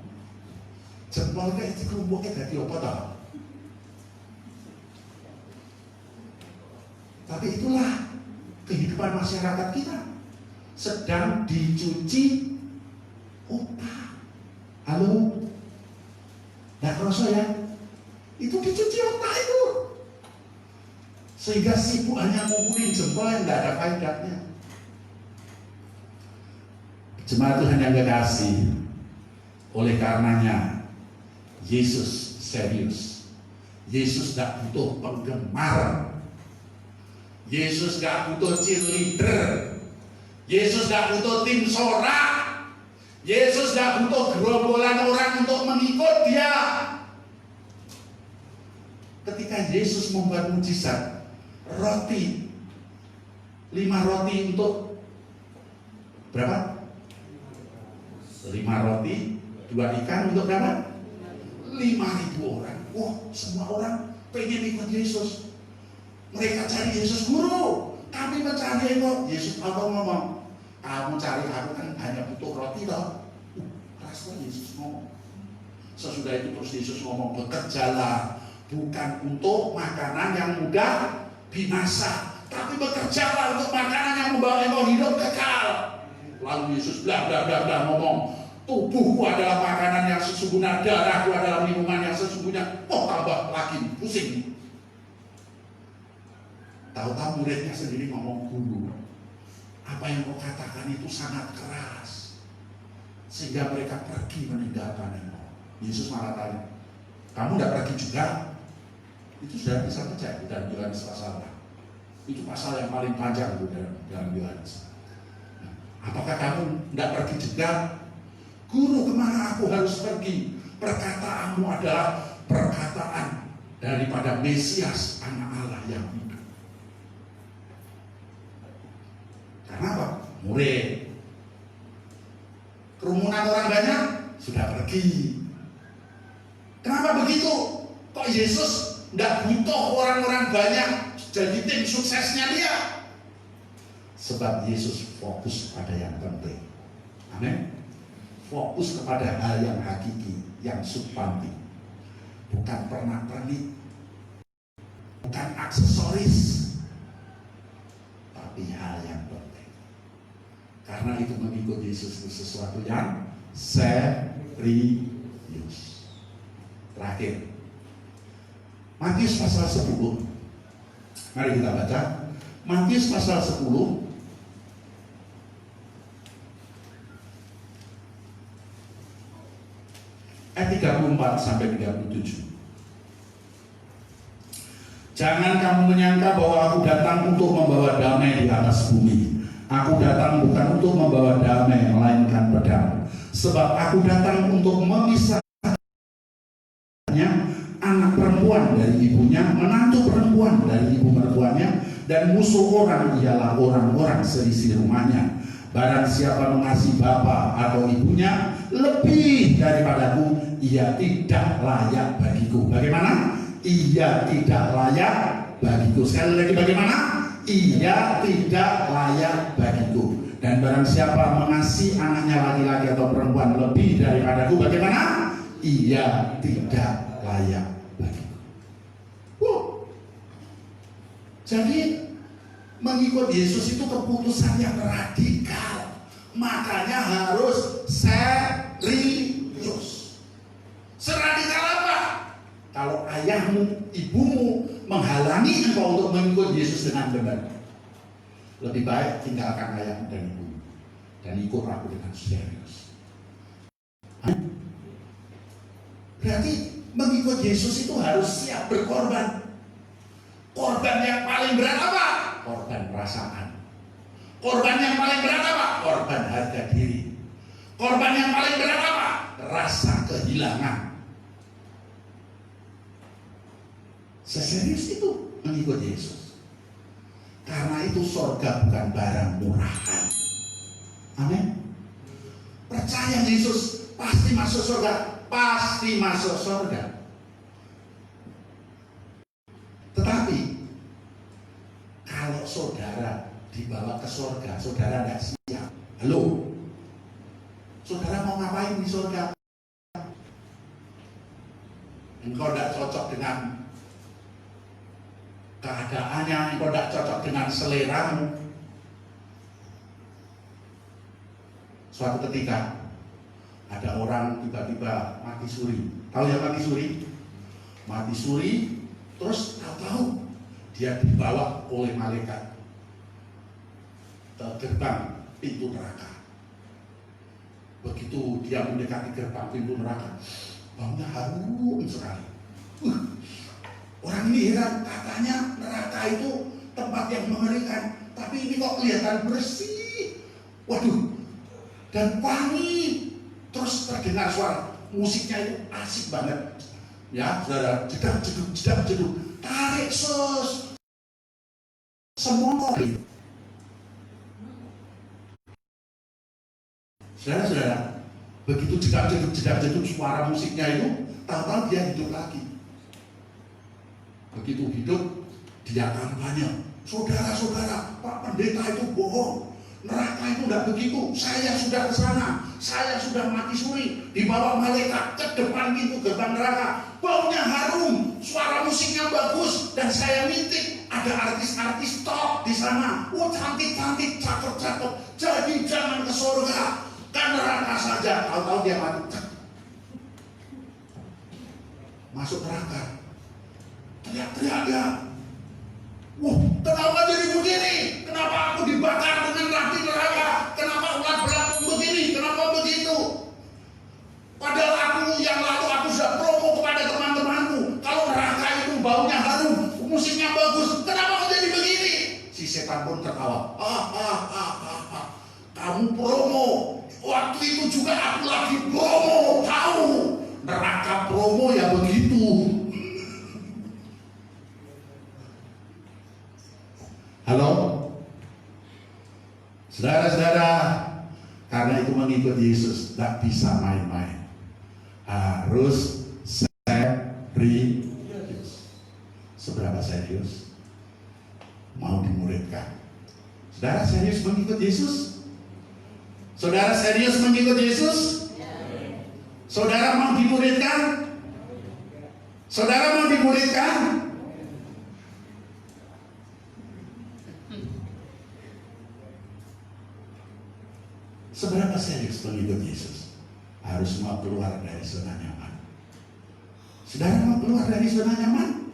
Jempol kayak itu kelompoknya jadi apa toh? Tapi itulah kehidupan masyarakat kita, sedang dicuci otak. Halo? Nggak kerasa ya? Itu dicuci otak itu. Sehingga sibuk hanya ngumpulin jempol yang nggak ada faedahnya. Jemaat Tuhan yang kekasih, oleh karenanya Yesus serius. Yesus gak butuh penggemar. Yesus gak butuh cheerleader. Yesus tidak butuh tim sorak. Yesus tidak butuh gerombolan orang untuk mengikut dia. Ketika Yesus membuat mujizat, roti, 5 roti untuk berapa? 5 roti, 2 ikan untuk berapa? 5.000 orang. Wah, semua orang pengen ikut Yesus. Mereka cari Yesus, guru. Kami mencari engkau. Yesus apa ngomong? Kamu cari aku kan hanya butuh roti toh. Keras Yesus ngomong. Sesudah itu terus Yesus ngomong, bekerjalah bukan untuk makanan yang mudah binasa, tapi bekerjalah untuk makanan yang membawa engkau hidup kekal. Lalu Yesus bla bla bla bla ngomong, tubuhku adalah makanan yang sesungguhnya, darahku adalah minuman yang sesungguhnya. Oh, tambah lagi pusing. Tahu-tahu muridnya sendiri ngomong, guru, apa yang kau katakan itu sangat keras, sehingga mereka pergi meninggalkan engkau. Yesus malah tanya, kamu tidak pergi juga? Itu sudah bisa percaya dalam Yohanes pasal 4. Itu pasal yang paling panjang itu dalam Yohanes. Nah, apakah kamu tidak pergi juga? Guru, kemana aku harus pergi? Perkataanmu adalah perkataan daripada Mesias, anak Allah yang hidup. Karena apa? Murid. Kerumunan orang banyak sudah pergi. Kenapa begitu? Kok Yesus tidak butuh orang-orang banyak jadi tim suksesnya dia? Sebab Yesus fokus pada yang penting. Amin. Fokus kepada hal yang hakiki, yang substantif. Bukan pernak-pernik, bukan aksesoris, tapi hal yang penting. Karena itu mengikut Yesus itu sesuatu yang serius. Terakhir, Matius pasal 10. Mari kita baca Matius pasal 10 ayat 34 sampai 37. Jangan kamu menyangka bahwa aku datang untuk membawa damai di atas bumi. Aku datang bukan untuk membawa damai, melainkan pedang. Sebab aku datang untuk memisahkannya anak perempuan dari ibunya, menantu perempuan dari ibu mertuanya, dan musuh orang ialah orang-orang selisih rumahnya. Barang siapa mengasihi bapa atau ibunya lebih daripadaku, ia tidak layak bagiku. Bagaimana? Ia tidak layak bagiku. Sekali lagi, bagaimana? Ia tidak layak bagiku. Dan barang siapa mengasihi anaknya laki-laki atau perempuan lebih daripadaku, bagaimana? Ia tidak layak bagiku. Jadi mengikut Yesus itu keputusan yang radikal. Makanya harus serius. Seradikal apa? Kalau ayahmu, ibumu menghalangi engkau untuk mengikut Yesus dengan benar, lebih baik tinggalkan ayahmu dan ibumu dan ikut aku dengan serius. Berarti mengikut Yesus itu harus siap berkorban. Korban yang paling berat apa? Korban perasaan. Korban yang paling berat apa? Korban harga diri. Korban yang paling berat apa? Rasa kehilangan. Seserius itu mengikut Yesus. Karena itu surga bukan barang murahan. Amin. Percaya Yesus pasti masuk surga, pasti masuk surga. Tetapi kalau saudara dibawa ke surga, saudara tidak siap. Halo, saudara mau ngapain di surga? Engkau tidak cocok dengan keadaannya, engkau tidak cocok dengan seleramu. Suatu ketika ada orang tiba-tiba mati suri. Tahu ya mati suri? Mati suri, terus tahu-tahu dia dibawa oleh malaikat ke gerbang pintu neraka. Begitu dia mendekati gerbang pintu neraka, baunya harum sekali. Orang ini heran, katanya neraka itu tempat yang mengerikan, tapi ini kok kelihatan bersih, Waduh, dan wangi, terus terdengar suara musiknya itu asik banget. Ya, saudara, jedap jeduk, tarik sus, semua. Saudara, begitu jedap jeduk suara musiknya itu, tahu-tahu dia hidup lagi. Begitu hidup, dia kampanye. Saudara-saudara, Pak Pendeta itu bohong. Neraka itu tidak begitu. Saya sudah ke sana. Saya sudah mati suri. Dibawa malaikat ke depan pintu gerbang neraka. Baunya harum. Suara musiknya bagus. Dan saya mintip ada artis-artis top di sana. Oh, cantik-cantik, cakep-cakep. Jadi jangan ke surga. Ke neraka saja. Tahu-tahu dia mati. Masuk neraka. Teriak-teriak dia. Wah, kenapa jadi begini? Kenapa aku dibakar dengan api neraka? Kenapa ulat berlaku begini? Kenapa begitu? Padahal aku yang lalu aku sudah promo kepada teman-temanku. Kalau neraka itu baunya harum, musiknya bagus. Kenapa kok jadi begini? Si setan pun tertawa. Kamu promo. Waktu itu juga aku lagi promo. Tahu? Neraka promo ya begitu. Halo, saudara-saudara, karena itu mengikut Yesus tidak bisa main-main, harus serius. Seberapa serius? Mau dimuridkan? Saudara serius mengikut Yesus? Saudara serius mengikut Yesus? Saudara mau dimuridkan? Saudara mau dimuridkan? Seberapa serius mengikut Yesus? Harus mau keluar dari zona nyaman. Saudara mau keluar dari zona nyaman?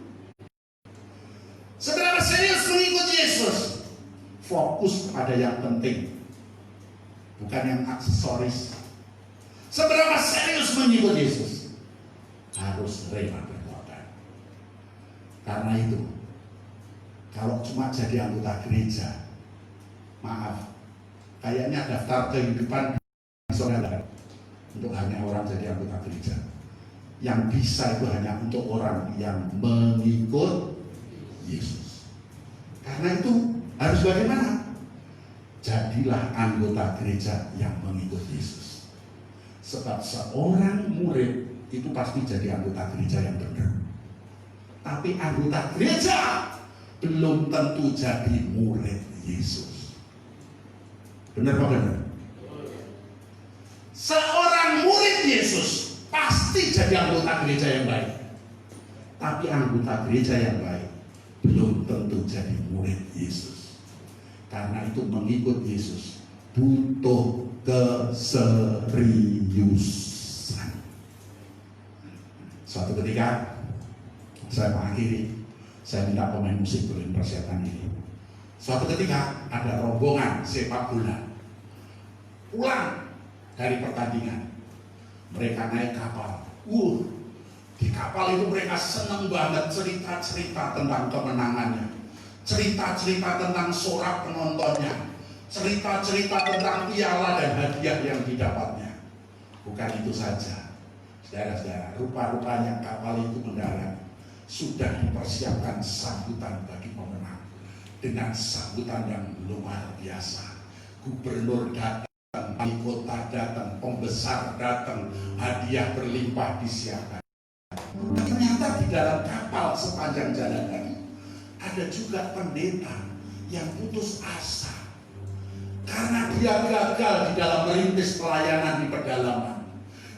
Seberapa serius mengikut Yesus? Fokus kepada yang penting, bukan yang aksesoris. Seberapa serius mengikut Yesus? Harus rela berkorban. Karena itu, kalau cuma jadi anggota gereja, maaf, kayaknya daftar kehidupan saudara untuk hanya orang jadi anggota gereja. Yang bisa itu hanya untuk orang yang mengikut Yesus. Karena itu harus bagaimana? Jadilah anggota gereja yang mengikut Yesus. Sebab seorang murid itu pasti jadi anggota gereja yang benar. Tapi anggota gereja belum tentu jadi murid Yesus. Benar apa benar? Seorang murid Yesus pasti jadi anggota gereja yang baik. Tapi anggota gereja yang baik belum tentu jadi murid Yesus. Karena itu mengikut Yesus butuh keseriusan. Suatu ketika saya mengakhiri, saya minta pemain musik boleh persiapan ini. Suatu ketika ada rombongan sepak bola pulang dari pertandingan, mereka naik kapal. Di kapal itu mereka senang banget cerita-cerita tentang kemenangannya, cerita-cerita tentang sorak penontonnya, cerita-cerita tentang piala dan hadiah yang didapatnya. Bukan itu saja, saudara-saudara, rupa-rupanya kapal itu mendarat sudah dipersiapkan sambutan bagi pemenang dengan sambutan yang luar biasa. Gubernur datang, wali kota datang, pembesar datang, hadiah berlimpah disiapkan. Ternyata di dalam kapal sepanjang jalan tadi ada juga pendeta yang putus asa karena dia gagal di dalam merintis pelayanan di pedalaman.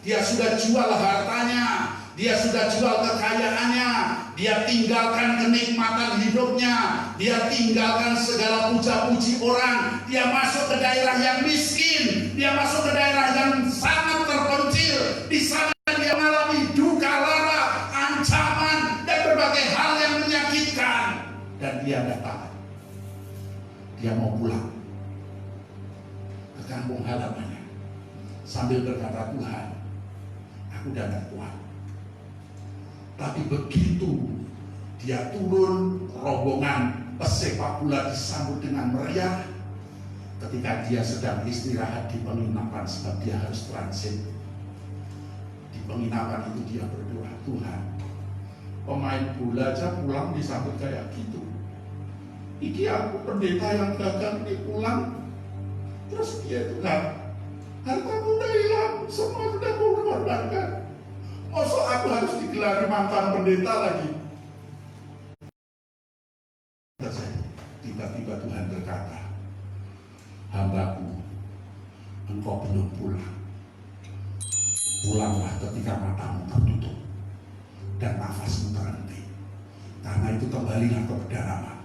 Dia sudah jual hartanya, dia sudah jual kekayaannya, dia tinggalkan kenikmatan hidupnya, dia tinggalkan segala puja-puji orang, dia masuk ke daerah yang miskin, dia masuk ke daerah yang sangat terpencil. Di sana dia mengalami duka lara, ancaman, dan berbagai hal yang menyakitkan. Dan dia datang, dia mau pulang ke kampung halamannya sambil berkata, Tuhan, aku udah gak kuat. Tapi begitu dia turun, rombongan pesepak bola disambut dengan meriah. ketika dia sedang istirahat di penginapan, sebab dia harus transit. Di penginapan itu dia berdoa, Tuhan, pemain bola aja pulang disambut kayak gitu. Iki aku pendeta yang gagal ini pulang, terus dia Tuhan, hartaku udah hilang, semua sudah aku korbankan. Masa aku harus digelari mantan pendeta lagi? Tiba-tiba Tuhan berkata, hambaku, engkau belum pulang. Pulanglah ketika matamu tertutup dan nafasmu terhenti. Karena itu kembalilah ke pedalaman.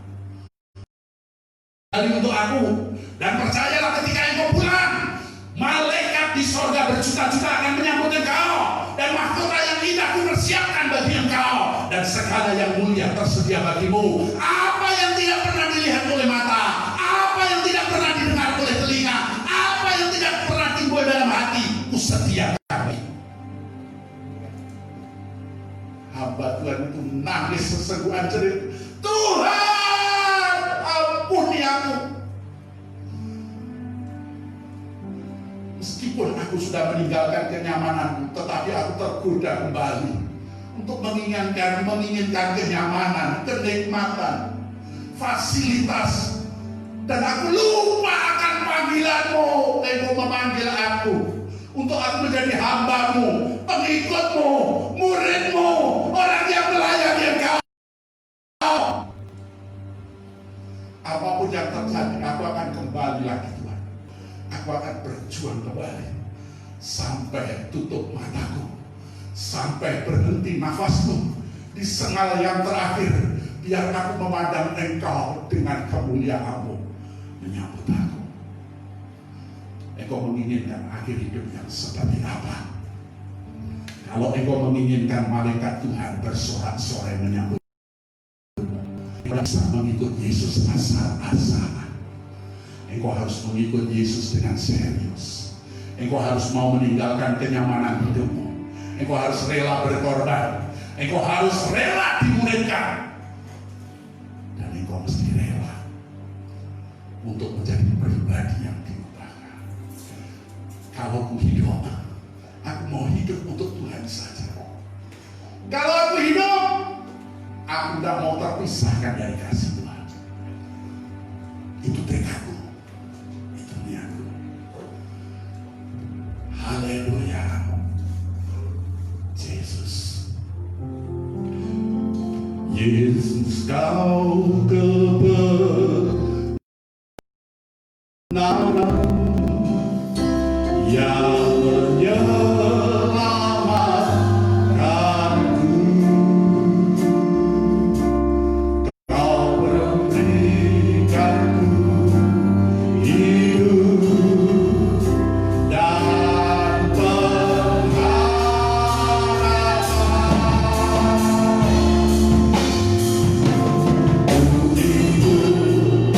Kembali untuk aku, dan percayalah ketika engkau pulang, malaikat di sorga berjuta-juta akan menyambut engkau, dan mahkota yang indah kupersiapkan bagi engkau, dan segala yang mulia tersedia bagimu. Apa yang tidak pernah dilihat oleh mata, apa yang tidak pernah didengar oleh telinga, apa yang tidak pernah timbul dalam hati, kusediakan. Hamba Tuhan itu nangis sesenggukan jerit, Tuhan ampuni aku. Meskipun aku sudah meninggalkan kenyamananku, tetapi aku tergoda kembali untuk menginginkan kenyamanan, kenikmatan, fasilitas, dan aku lupa akan panggilanmu. Engkau memanggil aku untuk aku menjadi hambamu, pengikutmu, muridmu, orang yang melayani engkau. Apapun yang terjadi, aku akan kembali lagi Tuhan. Aku akan berjuang kembali sampai tutup mataku, sampai berhenti nafasku di sengal yang terakhir. Biar aku memandang engkau dengan kemuliaanmu menyambut aku. Engkau menginginkan akhir hidup yang seperti apa? Kalau engkau menginginkan malaikat Tuhan bersorak-sorai menyambut, engkau bisa mengikut Yesus asal-asalan. Engkau harus mengikut Yesus dengan serius. Engkau harus mau meninggalkan kenyamanan hidupmu. Engkau harus rela berkorban. Engkau harus rela dimuridkan. Dan engkau mesti rela untuk menjadi pribadi yang diubahkan. Kalau aku hidup, aku mau hidup untuk Tuhan saja. Kalau aku hidup, aku tidak mau terpisahkan dari kasih Tuhan. Itu tekadku, itu niatku. Haleluya. Yesus, Yesus kau kebenaran yang menyelamatkanku. Kau berikanku hidup dan pengharapan. Hidup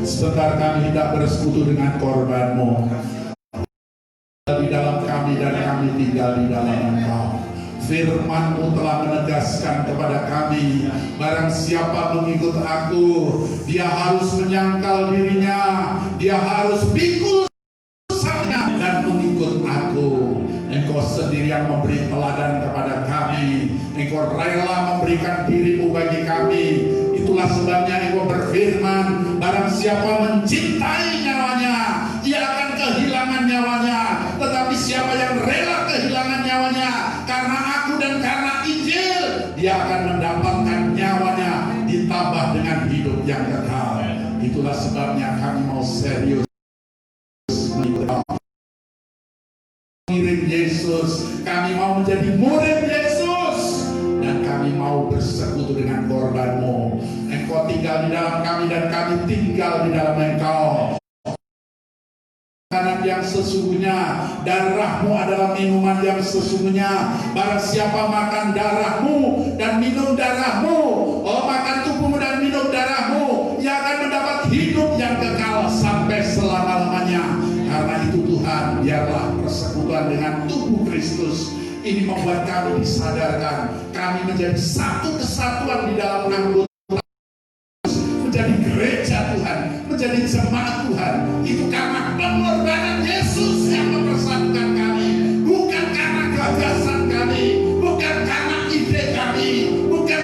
Sebentar kami hendak bersekutu dengan korban-Mu di dalam kami dan kami tinggal di dalam Engkau. Firman-Mu telah menegaskan kepada kami, barang siapa mengikut aku, dia harus menyangkal dirinya, dia harus pikul salibnya dan mengikut aku. Engkau sendiri yang memberi teladan kepada kami, Engkau rela memberikan diri-Mu bagi kami. Itulah sebabnya Engkau berfirman, barang siapa mencintai nyawanya, ia akan kehilangan nyawanya. Tetapi siapa yang rela kehilangan nyawanya karena aku dan karena Injil, dia akan mendapatkan nyawanya ditambah dengan hidup yang kekal. Itulah sebabnya kami mau serius mengiring Yesus. Kami mau menjadi murid Yesus, dan kami mau bersekutu dengan korban-Mu. Engkau tinggal di dalam kami dan kami tinggal di dalam Engkau. Makanan yang sesungguhnya, darah-Mu adalah minuman yang sesungguhnya. Barang siapa makan darah-Mu dan minum darah-Mu, makan tubuh-Mu dan minum darah-Mu, ia akan mendapat hidup yang kekal sampai selama-lamanya. Karena itu Tuhan, biarlah persekutuan dengan tubuh Kristus ini membuat kami disadarkan, kami menjadi satu kesatuan di dalam anggota, menjadi gereja Tuhan, menjadi jemaat Tuhan. Itu karena pengorbanan Yesus yang mempersatukan kami, bukan karena gagasan kami, bukan karena ide kami, bukan,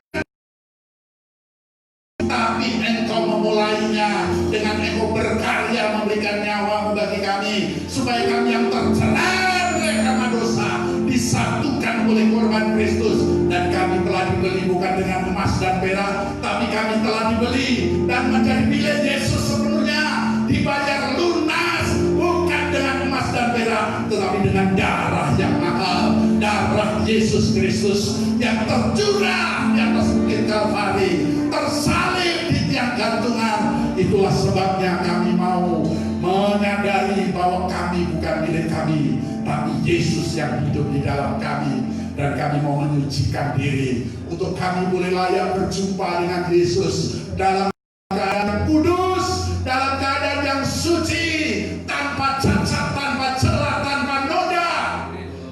tapi Engkau memulainya dengan Engkau berkarya memberikan nyawa bagi kami, supaya kami yang tercerai karena dosa disatukan oleh korban Kristus. Dan kami telah dibeli bukan dengan emas dan perak, tapi kami telah dibeli dan menjadi milik Yesus sepenuhnya, dibayar lunas, bukan dengan emas dan perak, tetapi dengan darah yang mahal, darah Yesus Kristus yang tercurah di atas bukit Kalvari, tersalib di tiang gantungan. Itulah sebabnya kami mau menyadari bahwa kami bukan milik kami, tapi Yesus yang hidup di dalam kami. Dan kami mau menyucikan diri untuk kami boleh layak berjumpa dengan Yesus dalam keadaan yang kudus, dalam keadaan yang suci, tanpa cacat, tanpa celah, tanpa noda.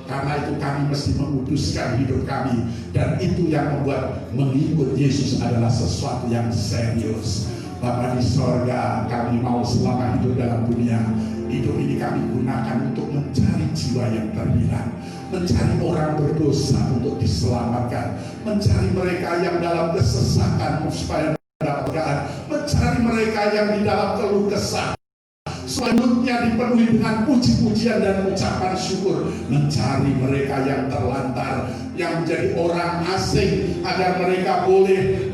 Karena itu kami mesti menguduskan hidup kami, dan itu yang membuat mengikut Yesus adalah sesuatu yang serius. Bapa di sorga, kami mau selama hidup dalam dunia, hidup ini kami gunakan untuk mencari jiwa yang terhilang, mencari orang berdosa untuk diselamatkan, mencari mereka yang dalam kesesatan supaya mendapatkan, mencari mereka yang di dalam keluh kesah selanjutnya dipenuhi dengan puji-pujian dan ucapan syukur, mencari mereka yang terlantar, yang menjadi orang asing, agar mereka boleh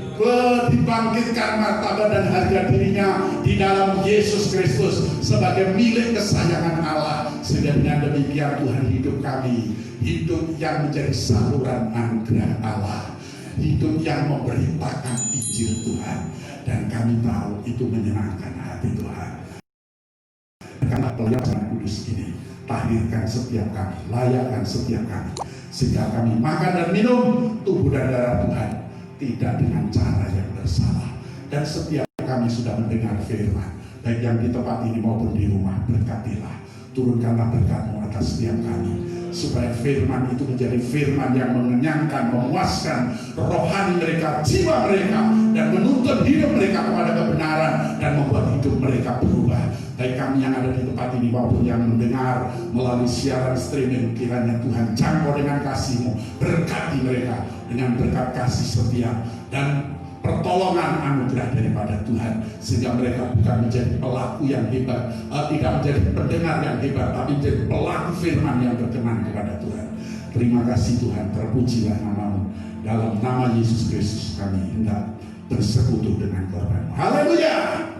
dibangkitkan martabat dan harga dirinya di dalam Yesus Kristus sebagai milik kesayangan Allah. Sehingga dengan demikian Tuhan, hidup kami, hidup yang menjadi saluran anugerah Allah, hidup yang memberitakan Injil Tuhan, dan kami tahu itu menyenangkan hati Tuhan. Karena pelayanan kudus ini, tahirkan setiap kami, layakkan setiap kami, sehingga kami makan dan minum tubuh dan darah Tuhan tidak dengan cara yang bersalah. Dan setiap kami sudah mendengar firman, baik yang di tempat ini maupun di rumah, berkatilah Turunkanlah berkat-Mu atas setiap kami, supaya firman itu menjadi firman yang mengenyangkan, memuaskan rohani mereka, jiwa mereka, dan menuntun hidup mereka kepada kebenaran dan membuat hidup mereka berubah. Baik kami yang ada di tempat ini maupun yang mendengar melalui siaran streaming, kiranya Tuhan jangkau dengan kasih-Mu, berkati mereka dengan berkat kasih setia dan pertolongan anugerah daripada Tuhan, sehingga mereka bukan menjadi pelaku yang hebat, tidak menjadi pendengar yang hebat, tapi menjadi pelaku firman yang berkenan kepada Tuhan. Terima kasih Tuhan, terpujilah nama-Mu. Dalam nama Yesus Kristus kami hendak bersekutu dengan korban. Haleluya.